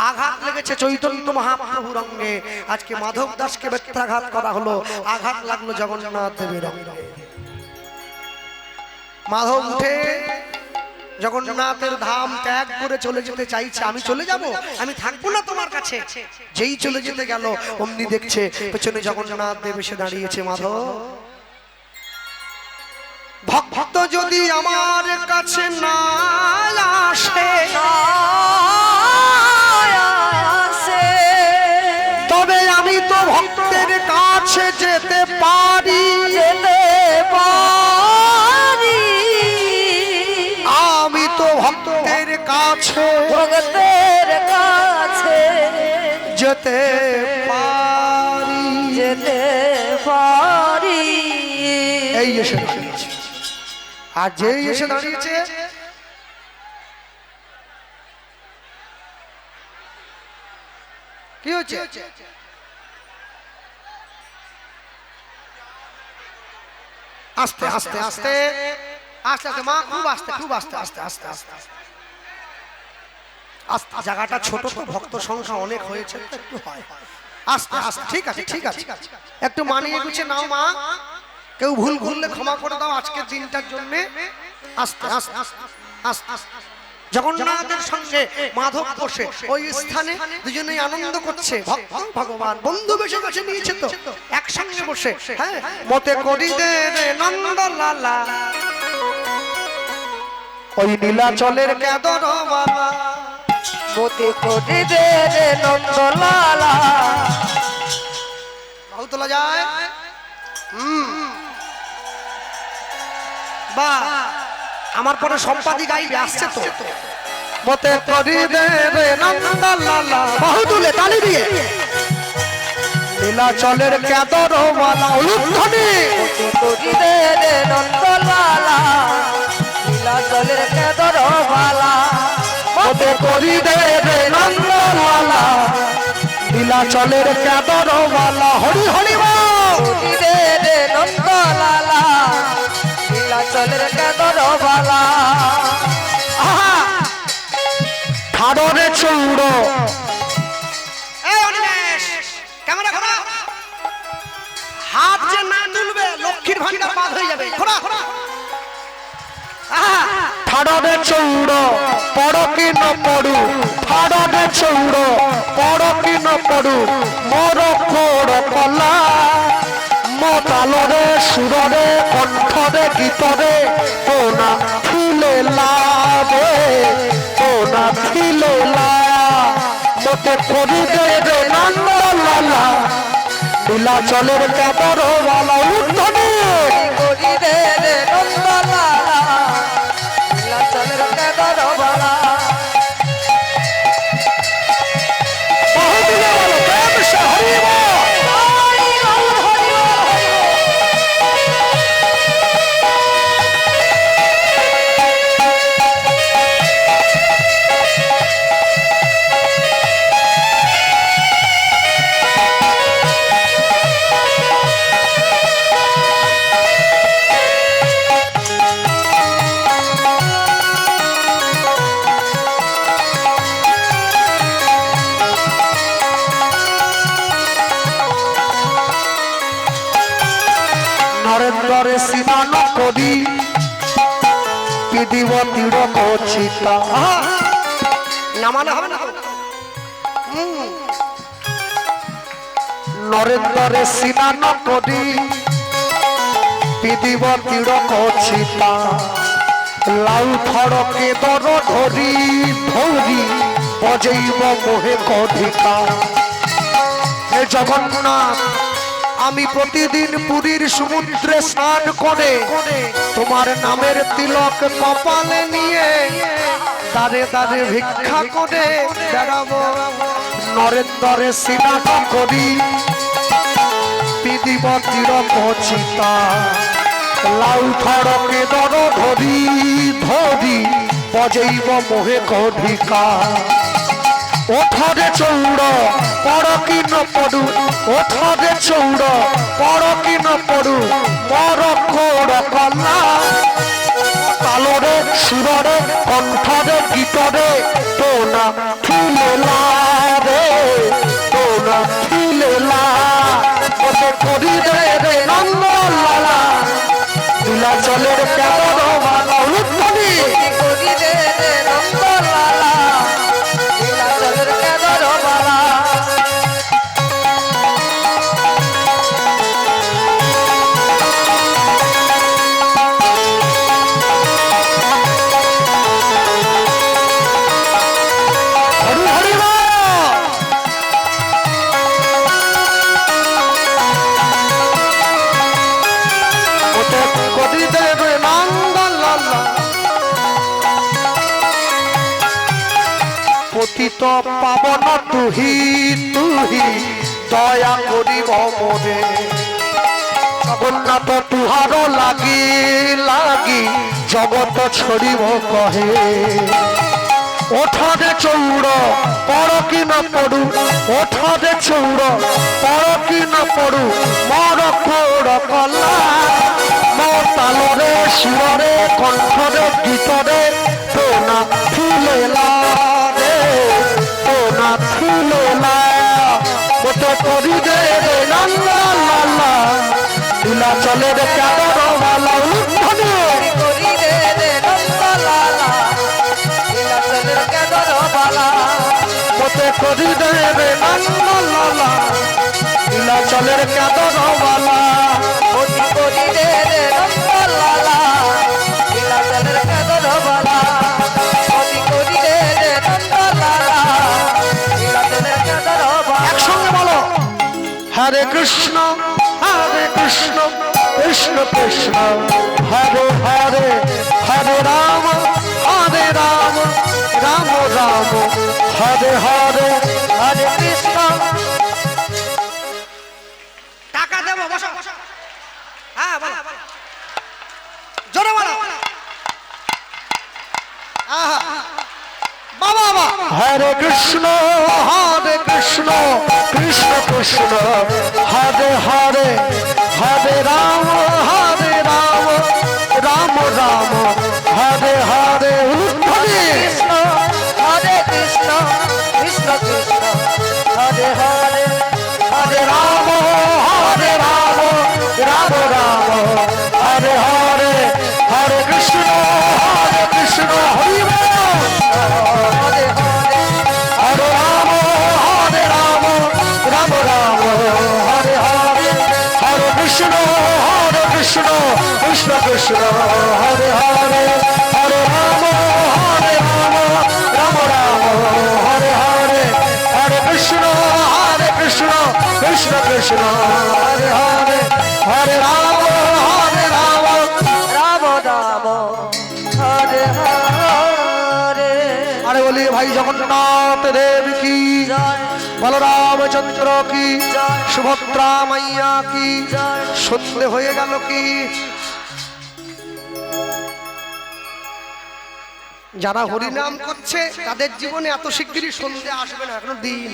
আঘাত লেগেছে চৈতন্য মহাপ্রভুর অঙ্গে। আজকে মাধব দাসকে বেত্রাঘাত করা হলো, আঘাত লাগলো জগন্নাথ দেবের অঙ্গে। মাধব উঠে জগন্নাথের ধাম ত্যাগ করে চলে যেতে চাইছে। আমি চলে যাব, আমি থাকবো না তোমার কাছে। যেই চলে যেতে গেল অমনি দেখছে পেছনে জগন্নাথ দেব এসে দাঁড়িয়েছে। মাধব, ভক্ত যদি আমার কাছে না আসে তবে আমি তো ভক্তের কাছে যেতে পারি, আমি তো ভক্তের কাছে যেতে পারি। এই এসে দাঁড়িয়েছে, আর যেই এসে দাঁড়িয়েছে কি হচ্ছে? আস্তে আস্তে আস্তে আস্তে আস্তে মা, খুব আস্তে, খুব আস্তে আস্তে আস্তে আস্তে আস্তে। জায়গাটা ছোট তো, ভক্ত সংখ্যা অনেক হয়েছে, একটু হয় আস্তে আস্তে। ঠিক আছে, ঠিক আছে, একটু মানিয়ে গুছিয়ে নাও মা। কেউ ভুল করলে ক্ষমা করে দাও আজকের দিনটার জন্য। আস্তে আস্তে আস্তে আস্তে। জগন্নাথের সঙ্গে মাধব বসে ওই স্থানে দুজনেই আনন্দ করছে। ভক্ত ভগবান বন্ধু বেশে কাছে নিয়েছে তো, একসঙ্গে বসে হ্যাঁ মতে করি দে রে নন্দ লালা, ওই নীলাচলের কেদর বাবা, মতে করি দে রে নন্দ লালা। বাহু তোলা যায়। বা আমার পরে সম্পাদি গাইবে, আসছে তো। মতে করি দে রে নন্দ লালা, বাহু তুলে তালি দিয়ে নীলাচলের কেদর বালা, উলুধ্বনি মতে করি দে রে নন্দ লালা, নীলাচলের কেদর বালা। মতে করি দে রে নন্দ লালা, নীলাচলের কেদর বালা। হরি হরি বল। করি দে রে নন্দ লালা, নীলাচলের কেদর বালা। আহা ঠাড়রে চৌড়, এই অনিমেষ ক্যামেরা ঘোরা, হাত যে না তুলবে লক্ষ্মীর ভান্ডার বাদ হয়ে যাবে। ঘোরা ঠাড়রে চৌড় পড়কি ন পড়ু, ঠাড়রে চৌড় পড়কি ন পড়ু, মোর কোড় কলা মো তালরে সুররে কণ্ঠরে গীতরে কোনা ফুলে লাভে, কোনা ফুলে লা। মতে করি দে রে নন্দ লালা, নীলাচলের কেদর বালা। উদ্ধনি করি দে রে নন্দ লালা, নীলাচলের কেদর বালা। বহু দিলে বলো প্রেম সে হরি বল। নরেন্দরে স্নান করি পিদিব তিলক চিতা। নামালে হবে না? নরেন্দরে স্নান করি পিদিব তিলক চিতা। লাউ ফড়কে দর ধরি ধরি বজেইব মোহে কধিকা। হে জগন্নাথ, আমি প্রতিদিন পুরীর সমুদ্রে স্নান করে তোমার নামের তিলক কপালে নিয়ে দাঁড়ে দাঁড়ে ভিক্ষা করে বেড়াবো। নরেন্দরে স্নান করি পিদিব তিলক চিতা। লাউ ফড়কে দর ধরি ধরি বজেইব মোহে কধিকা। ওঠরে চৌড় পড়কি ন পড়ু, ওঠরে চৌড় পড়কি ন পড়ু মর খোড় কলা। তালরে সুররে কণ্ঠরে গীতরে তোনা থিলেলা রে, তোনা থিলেলা। ওতে করি রে রে নন্দলালা নীলাচলের কেমন বাবা উৎপনি করি রে রে নন্দলালা নীলাচলের কেদর বালা। হরি হরি বল। ওতে করি রে রে নন্দলালা পতিত পাবন তুহি তুহি দয়া করিব মোরে। জগন্নাথ তুহার লাগি লাগি জগত ছড়িব কহে। ওঠরে চৌড় পড়কি ন পড়ু, ওঠরে চৌড় পড়কি ন পড়ু মর খোড় কলা। মোর তালরে সুররে কণ্ঠরে গীতরে তোনা ফুলেলা রে, তোনা ফুলেলা। ওতে করি দে রে নন্দলালা নীলাচলের কেদর বালা উৎপনি করি রে রে নন্দলালা নীলাচলের কেদর বালা। ওতে করি দে রে নন্দলালা নীলাচলের কেদর বালা। অতি করি রে রে নন্দলালা নীলাচলের কেদর বালা। অতি করি রে রে নন্দলালা নীলাচলের কেদর বালা। একসঙ্গে বলো হরে কৃষ্ণ কৃষ্ণ কৃষ্ণ কৃষ্ণ হরে হরে হরে রাম রাম রাম হরে হরে। হরে কৃষ্ণ। টাকা দেবো বসো। হ্যাঁ বলো জোরে বলো। বাবা বাবা হরে কৃষ্ণ কৃষ্ণ কৃষ্ণ হরে হরে হরে রাম রাম রাম হরে হরে। কৃষ্ণ হরে কৃষ্ণ কৃষ্ণ কৃষ্ণ হরে হরে হরে রাম রাম রাম হরে হরে হরে কৃষ্ণ হরি বল। হরে হরে হরে রাম রাম রাম হরে হরে হরে কৃষ্ণ কৃষ্ণ কৃষ্ণ হরে হরে হরে রাম রাম রাম হরে হরে হরে কৃষ্ণ কৃষ্ণ কৃষ্ণ হরে হরে হরে রাম রাম রাম হরে হরে। আরে বলি ভাই জগন্নাথ দেব কি জয় বলরামচন্দ্র কি জয় সুভদ্রা মাইয়া কি জয়। সন্ধে হয়ে গেল কি? যারা হরিনাম করছে তাদের জীবনে এত শিগগিরই সন্ধে আসবে না, এখনো দিন।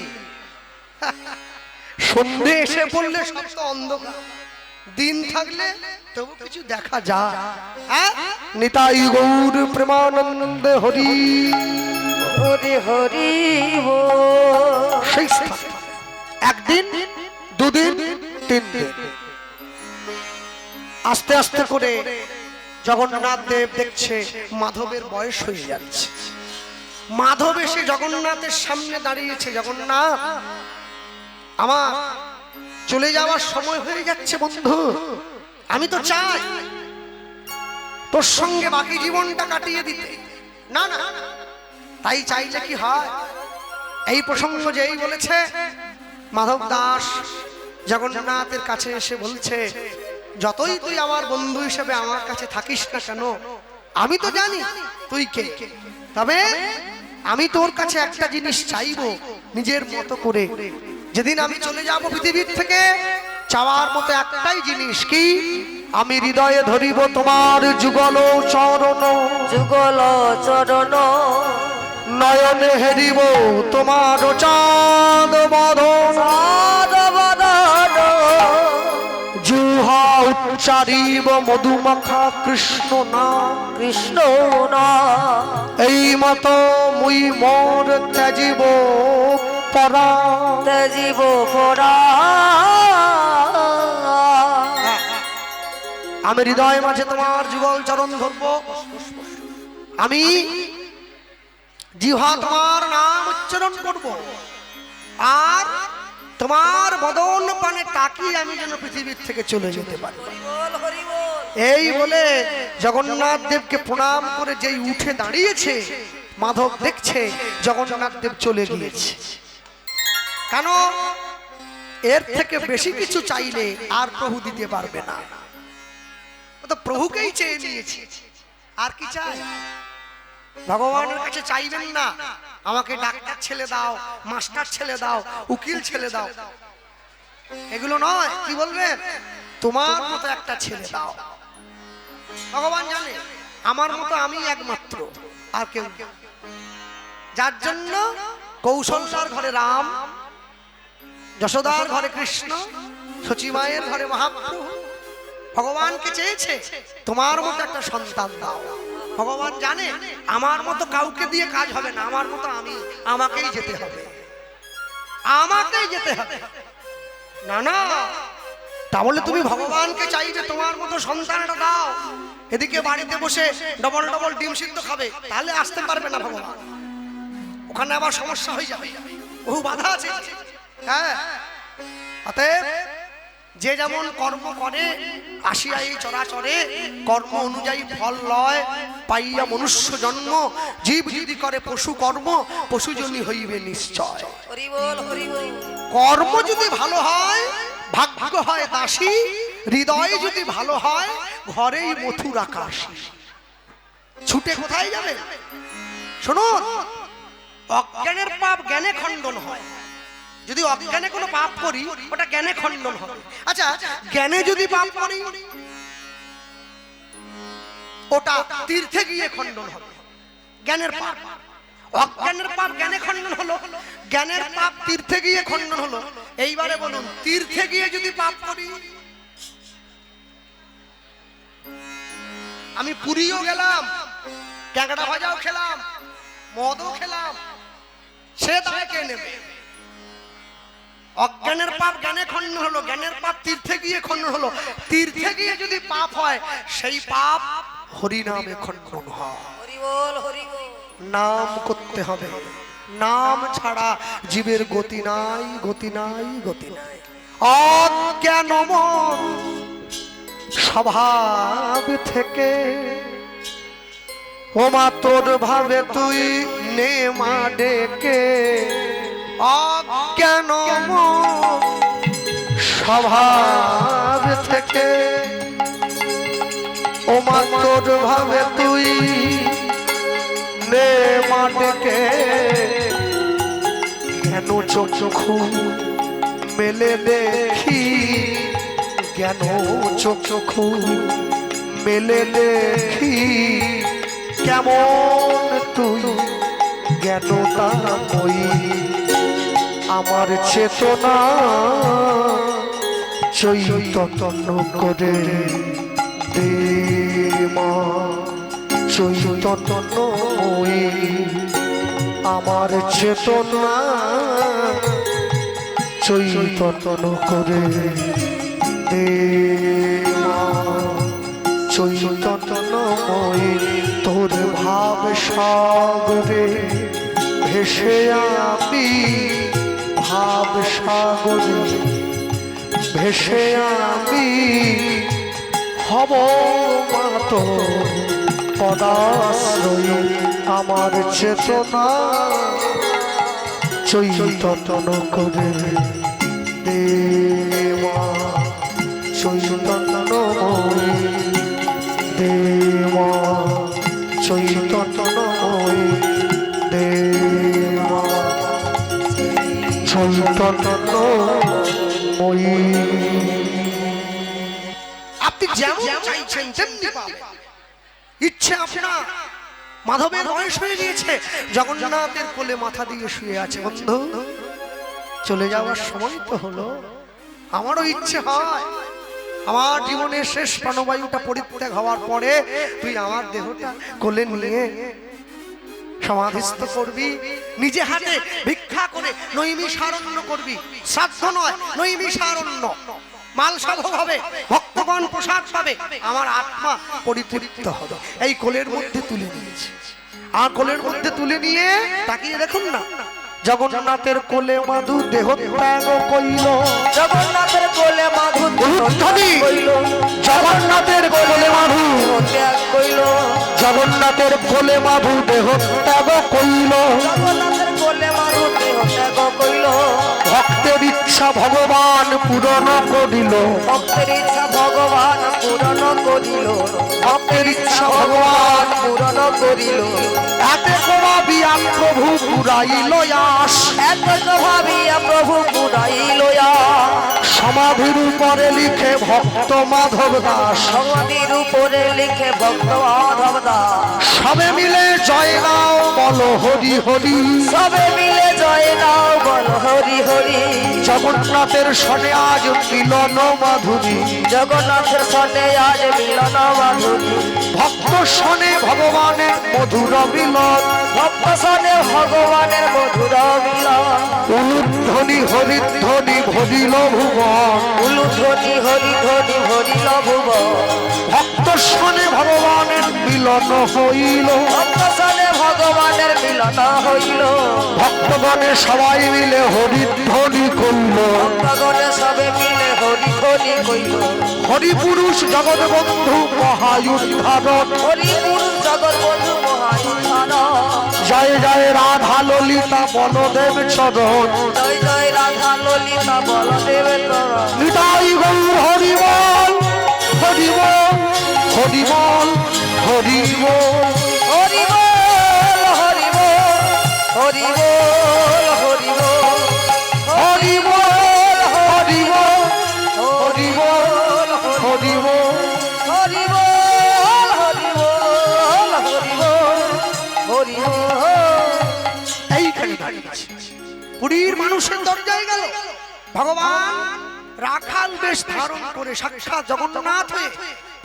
সন্ধে এসে পড়লে সব তো অন্ধকার, দিন থাকলে তবু কিছু দেখা যায়। নিতাই গৌর প্রেমানন্দ হরি হরি হরি বল। সেই স্থান একদিন দুদিন তিন দিন আস্তে আস্তে করে জগন্নাথ দেব দেখছে মাধবের বয়স হয়ে যাচ্ছে। মাধব এসে জগন্নাথের সামনে দাঁড়িয়েছে, জগন্নাথ আমার চলে যাওয়ার সময় হয়ে যাচ্ছে বন্ধু, আমি তো চাই তোর সঙ্গে বাকি জীবনটা কাটিয়ে দিতে। না না, তাই চাইলে কি হয়? এই প্রসঙ্গ যেই বলেছে, মাধব দাস জগন্নাথের কাছে এসে বলছে, যতই তুই আমার বন্ধু হিসেবে আমার কাছে থাকিস না কেন, আমি তো জানি তুই কে, তবে আমি তোর কাছে একটা জিনিস চাইবো নিজের মতো করে। যেদিন আমি চলে যাব পৃথিবীর থেকে, চাওয়ার মতো একটাই জিনিস, কি? আমি হৃদয়ে ধরিব তোমার যুগল চরণ, যুগল চরণ, নয়নে হেরিব তোমার চাঁদ বদন, চাঁদ বদন, জুহা উচ্চারিব মধুমাখা কৃষ্ণ নাম, কৃষ্ণ না, এই মতো মুই মোর ত্যাজিব পরা। তেজিব পরা। আমি হৃদয় মাঝে তোমার যুগল চরণ ধরব, আমি জিহ্বা তোমার নাম উচ্চারণ করব, আর তোমার বদন পানে তাকিয়ে আমি যেন পৃথিবীর থেকে চলে যেতে পারি। হরিবল হরিবল। এই বলে জগন্নাথ দেবকে প্রণাম করে যেই উঠে দাঁড়িয়েছে, মাধব দেখছে জগন্নাথ দেব চলে গিয়েছে। কেন? এর থেকে বেশি কিছু চাইলে আর প্রভু দিতে পারবে না, ও তো প্রভুকেই চেয়ে নিয়েছে, আর কি চাই? ভগবানের কাছে চাইবেন না আমাকে ডাক্তার ছেলে দাও, মাস্টার ছেলে দাও, উকিল ছেলে দাও, এগুলো নয়। কি বলবেন? তোমার মতো একটা ছেলে দাও। ভগবান জানে আমার মতো আমি একমাত্র, আর কেউ না। যার জন্য কৌশলদার ঘরে রাম, যশোদার ঘরে কৃষ্ণ, সচিমায়ের ঘরে মহাপ্রভু ভগবানকে চেয়েছে তোমার মতো একটা সন্তান দাও। ভগবান জানে আমার মতো কাউকে দিয়ে কাজ হবে না, আমার মতো আমি, আমাকেই যেতে হবে, আমাকেই যেতে হবে। না না, তাহলে তুমি ভগবানকে চাইবে তোমার মতো সন্তান এটা দাও, এদিকে বাড়িতে বসে ডবল ডবল ডিম সিদ্ধ খাবে, তাহলে আসতে পারবে না ভগবান। ওখানে আবার সমস্যা হয়ে যাবে, বহু বাধা আছে। হ্যাঁ, অতএব যে যেমন কর্ম করে আসিয়া এই চরাচরে কর্ম অনুযায়ী ফল লয়, পাইয়া মনুষ্য জন্ম। জীব যদি করে পশু কর্ম, পশুজনী হইবে নিশ্চয়। হরিবল হরিবল। কর্ম যদি ভালো হয় ভাগ্য হয় দাসী, হৃদয় যদি ভালো হয় ঘরেই মথুর আকাশ। ছুটে কোথায় যাবে? শুনুন, অজ্ঞানের পাপ জ্ঞানে খণ্ডন হয়। যদি অজ্ঞানে কোনো পাপ করি ওটা জ্ঞানে খণ্ডন হবে। আচ্ছা, জ্ঞানে যদি পাপ করি ওটা তীর্থে গিয়ে খণ্ডন হবে। জ্ঞানের পাপ, অজ্ঞানের পাপ জ্ঞানে খণ্ডন হলো, জ্ঞানের পাপ তীর্থে গিয়ে খণ্ডন হলো। এইবারে বলুন, তীর্থে গিয়ে যদি পাপ করি, আমি পুরীও গেলাম, ট্যাংরা ভাজাও খেলাম, মদও খেলাম, সে দায় কে নেবে? অজ্ঞানের পাপ জ্ঞানে খণ্ডন হলো, জ্ঞানের পাপ তীর্থে গিয়ে খণ্ডন হলো। তীর্থে গিয়ে যদি পাপ হয় সেই পাপ হরিনামে খণ্ডন হয়। হরিবল হরিবল। নাম করতে হবে, নাম ছাড়া জীবের গতি নাই, গতি নাই, গতি নাই। অজ্ঞান মন স্বভাব থেকে ও মা তোর ভাবে তুই নে মা ডেকে। অজ্ঞান মন স্বভাব থেকে ও মা তোর ভাবে তুই নে মা ডেকে। কেন চক্ষু মেলে দেখি, কেন চক্ষু মেলে দেখি, কেমন তুই জ্ঞানতাময়ী। আমার চেতনা চৈতন্য করে দে মা, চৈতন্যময়ী। আমার চেতনা চৈতন্য করে দে মা। চৈতন্যময়ী তোর ভাব সাগরে ভেসে আমি, ভাব সাগরে ভেসে আমি হব মাতো পদাশ্রয়ী। আমার চেতনা চৈতন্য করে দেওয়া, চৈতন্যময়ী দেওয়া, চৈতন্যময়ী দেওয়া, চৈতন্যময়ী। আপনি যেমন চাইছেন তেমনি পাবেন। ইচ্ছে আপনার। মাধবের বয়স হয়ে গিয়েছে, জগন্নাথের কোলে মাথা দিয়ে শুয়ে আছে। বন্ধু, চলে যাওয়ার সময় তো হলো। আমারও ইচ্ছে হয় আমার জীবনের শেষ প্রাণবায়ুটা পরিত্যাগ হওয়ার পরে তুই আমার দেহটা কোলে নিয়ে সমাধিস্থ করবি, নিজে হাতে ভিক্ষা করে নৈমিষারণ্য করবি। শ্রাদ্ধ নয়, নৈমিষারণ্য। মাল সাধক হবে, ভক্তগণ প্রসাদ পাবে, আমার আত্মা পরিতৃপ্ত হবে। এই কোলের মধ্যে তুলে নিয়েছি। আর কোলের মধ্যে তুলে নিয়ে তাকিয়ে দেখুন না, জগন্নাথের কোলে মাধু দেহ ত্যাগ কইল। জগন্নাথের কোলে মাধু কইল, জগন্নাথের কোলে মাধু ত্যাগ কইল। জগন্নাথের কোলে মাধু দেহ ত্যাগ কইল। জগন্নাথের কোলে মাধু দেহ ত্যাগ কইল। ভক্তের ইচ্ছা ভগবান পূরণ করিল। ভক্তের ইচ্ছা ভগবান পূরণ করিল। ভক্তের ইচ্ছা ভগবান পূরণ করিল। এতে ভাবিয়া প্রভু পুরাইল আস। এত ভাবিয়া প্রভু পুরাইল আস। সমাধির উপরে লিখে ভক্ত মাধব দাস। সমাধির উপরে লিখে ভক্ত মাধব দাস। সবে মিলে জয় নাও বলো হরি হরি। সবে মিলে জয় নাও বলো হরি হরি। জগন্নাথের সনে আজ মিলন মাধুরী। জগন্নাথের সনে আজ মিলন মাধুরী। ভক্ত সনে ভগবানের মধুর মিলন। ভক্ত সনে ভগবানের মধুর মিলন। উলুধ্বনি হরিধ্বনি ভরিল ভুবন। উলুধ্বনি হরিধ্বনি ভরিল ভুবন। ভক্ত সনে ভগবানের মিলন হইল। ভক্ত সনে ভগবানের মিলন হইল। ভক্তগণে সবাই মিলে হরিধ্বনি কইল। ভক্তগণে সবে মিলে হরিধ্বনি কইল। হরিপুরুষ জগৎ বন্ধু মহায়ুদ্ধারণ। হরিপুরুষ জগৎ বন্ধু মহাযুদ্ধারণ। জয় জয় রাধা ললিতা বলদেব চরণ। জয় জয় রাধা ললিতা বলদেবের চরণ। নিতাই গৌর হরিবল হরিবল হরিবল হরিবল হরিবল হরিবল হরিবল হরিবল হরিবল হরিবল হরিবল হরিবল। হরিবল হরিবল হরিবল হরিবল। এইখানে দাঁড়িয়ে আছে। পুরীর মানুষের দরজায় গেল ভগবান রাখাল বেশ ধারণ করে সাক্ষাৎ জগন্নাথ হয়ে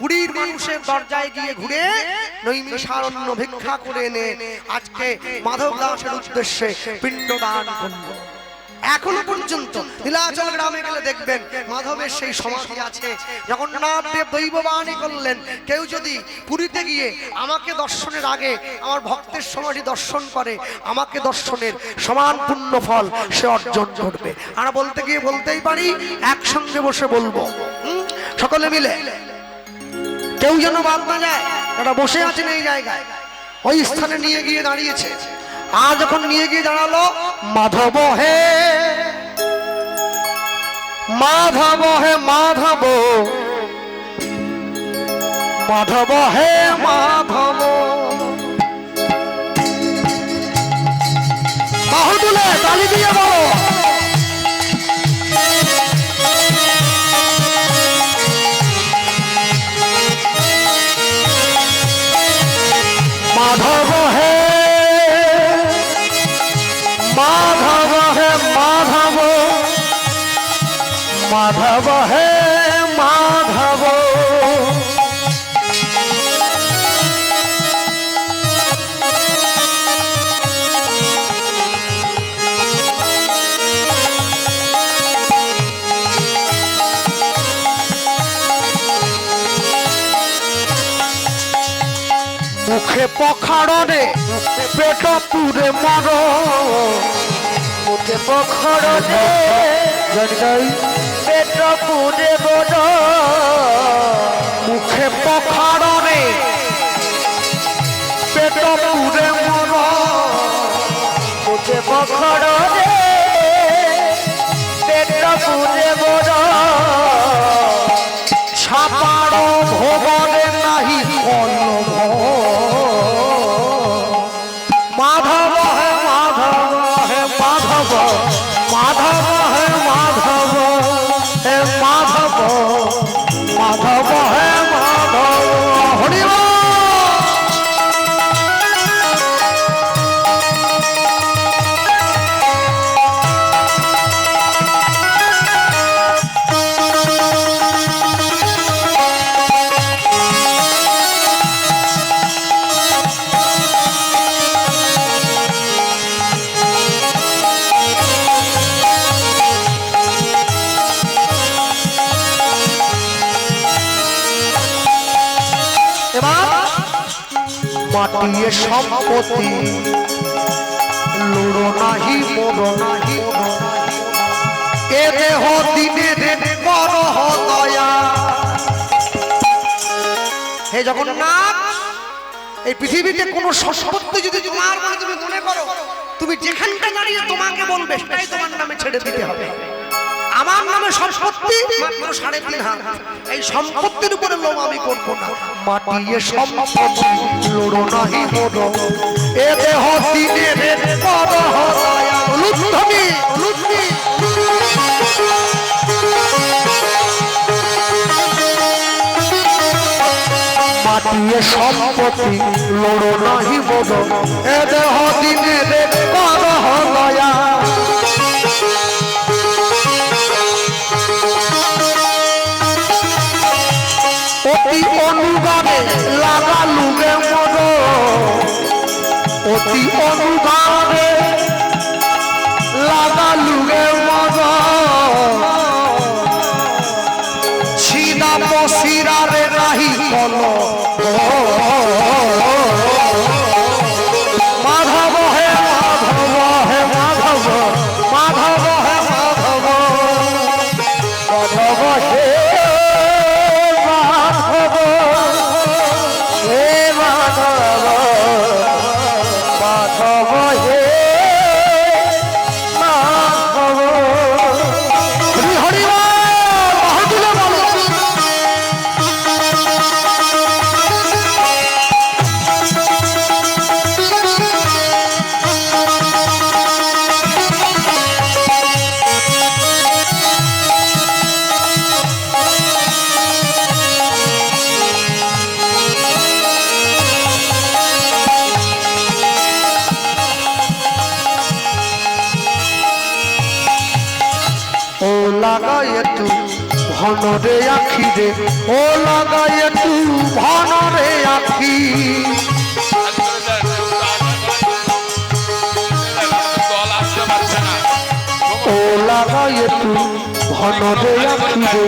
পুরীর মানুষের দরজায় গিয়ে ঘুরে নৈমিষারণ্য ভিক্ষা করে এনে আজকে মাধব দাসের উদ্দেশ্যে পিণ্ডদান করল। এখনো পর্যন্ত নীলাচল গ্রামে গেলে দেখবেন মাধবের সেই সমাধি আছে। জগন্নাথ দেব দৈববাণী করলেন, কেউ যদি পুরীতে গিয়ে আমাকে দর্শনের আগে আমার ভক্তের সমাধি দর্শন করে, আমাকে দর্শনের সমান পুণ্য ফল সে অর্জন করবে। আর বলতে গিয়ে বলতেই পারি, একসঙ্গে বসে বলবো সকলে মিলে, কেউ যেন বাদ না যায়। তারা বসে আছেন এই জায়গায়, ওই স্থানে নিয়ে গিয়ে দাঁড়িয়েছে। আর যখন নিয়ে গিয়ে দাঁড়ালো, মাধব হে মাধব হে মাধব, মাধব হে মাধব। বাহু তুলে তালি দিয়ে বলো, মাধব হে মাধব হে মাধব, মাধব হে মাধব। মুখে পখাড়নে পেট পুরে মর, মুখে পখরনে পেট পুরে বড়, মুখে পখাড়নে পেট পুরে মর, মুখে পখরনে পেট পুরে বড়, ছাপার ভবনে নাহি কলম, মাধব হে মাধব হে মাধব, মাধব হে মাধব হে মাধব, মাধব হে মাধব। হরি বল। এবার মাটিয়ে সম্পত্তি লুড়ো নাহি মোড়ো নাহি, এ দেহ দিনের বড় দয়া। হে জগন্নাথ, এই পৃথিবীতে কোনো সম্পত্তি যদি তোমার মনে তুমি মনে করো, তুমি যেখানটা দাঁড়িয়ে তোমাকে বলবে সেটাই তোমার নামে ছেড়ে দিতে হবে। আমার নামে সম্পত্তি মাত্র 3.5 হাত, এই সম্পত্তির উপরে লোভ আমি করবো না। মাটিয়ে সম্পত্তি লড়ো নাহি মোড়ো, এ দেহ দিনের বড় দয়া। লুদ্ধনি লুদ্ধনি মাটিয়ে সম্পত্তি লড়ো নাহি মোড়ো, এ দেহ দিনের বড় দয়া। অতি অনুগামে লাগালুগে মর, অতি অনুগামে লাগালুগে মর, ছিনা পশিরারে নাহি কল, মাধব হে মাধব হে মাধব, মাধব হে মাধব, মাধব হে লাগায়ে তু ভনরে আখি রে, ও লাগায়ে তু ভনরে আখি, ও লাগায়ে তু ভনরে আখি রে,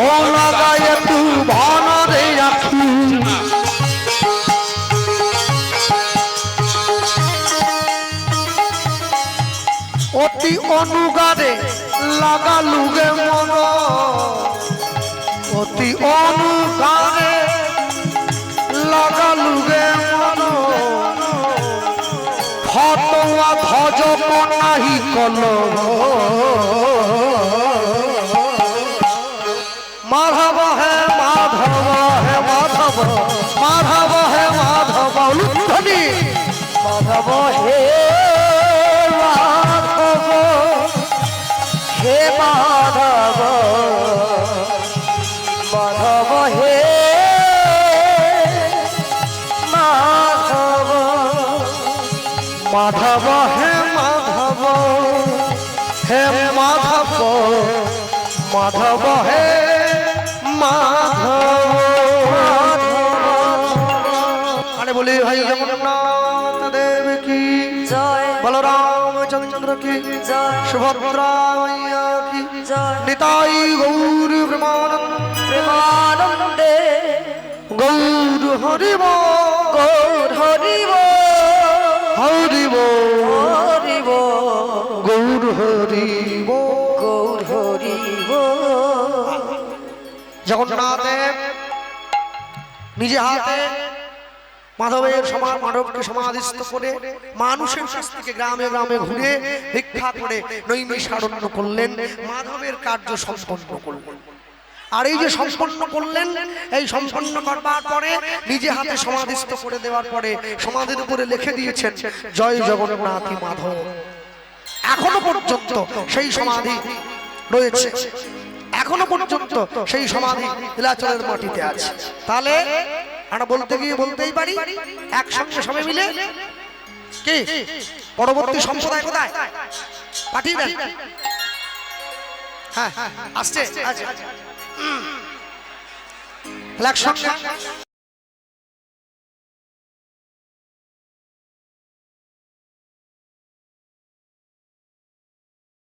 ও লাগায়ে তু ভনরে আখি। অতি অনুগারে লাগালুগে মন, অতি অনুগারে লাগালুগে মন, ফটোয়া ভজ নাহি কল, মাধব হে মাধব হে মাধব, মাধব হে মাধব। লুদ্ধনি মাধব হে মাধব, হে মাধব, মাধব হে মাধব, মাধব হে মাধব হে মাধব, মাধব হে মাধব। আরে বলি ভাই জগন্নাথ দেব কি জয়, বলরামচন্দ্র কি জয়, সুভদ্রা মাইয়া কি জয়, নিতাই গৌর প্রেমানন্দ। প্রেমানন্দে গৌর হরিব গৌর হরিব হরিব হরিব গৌর হরিব। গৌর হরিব। জগন্নাথদেব নিজে হাতে মাধবের মাধবকে সমাধিস্থ করে মানুষের কাছ থেকে গ্রামে গ্রামে ঘুরে ভিক্ষা করে নৈমিষারণ্য করলেন, মাধবের কার্য সম্পন্ন করলেন। আর এই যে সম্পন্ন করলেন, এই সম্পন্ন করবার পরে নিজে হাতে সমাধিস্থ করে দেওয়ার পরে সমাধির উপরে লিখে দিয়েছেন জয় জগন্নাথী মাধব। এখনো পর্যন্ত সেই সমাধি রয়েছে, এখনো পর্যন্ত সেই সমাধি নীলাচলের মাটিতে আছে। তাহলে আমরা বলতে গিয়ে বলতেই পারি একসঙ্গে সবাই মিলে কি পরবর্তী সম্প্রদায় কোথায় পাঠিয়ে দেন। হ্যাঁ আসছে একসঙ্গে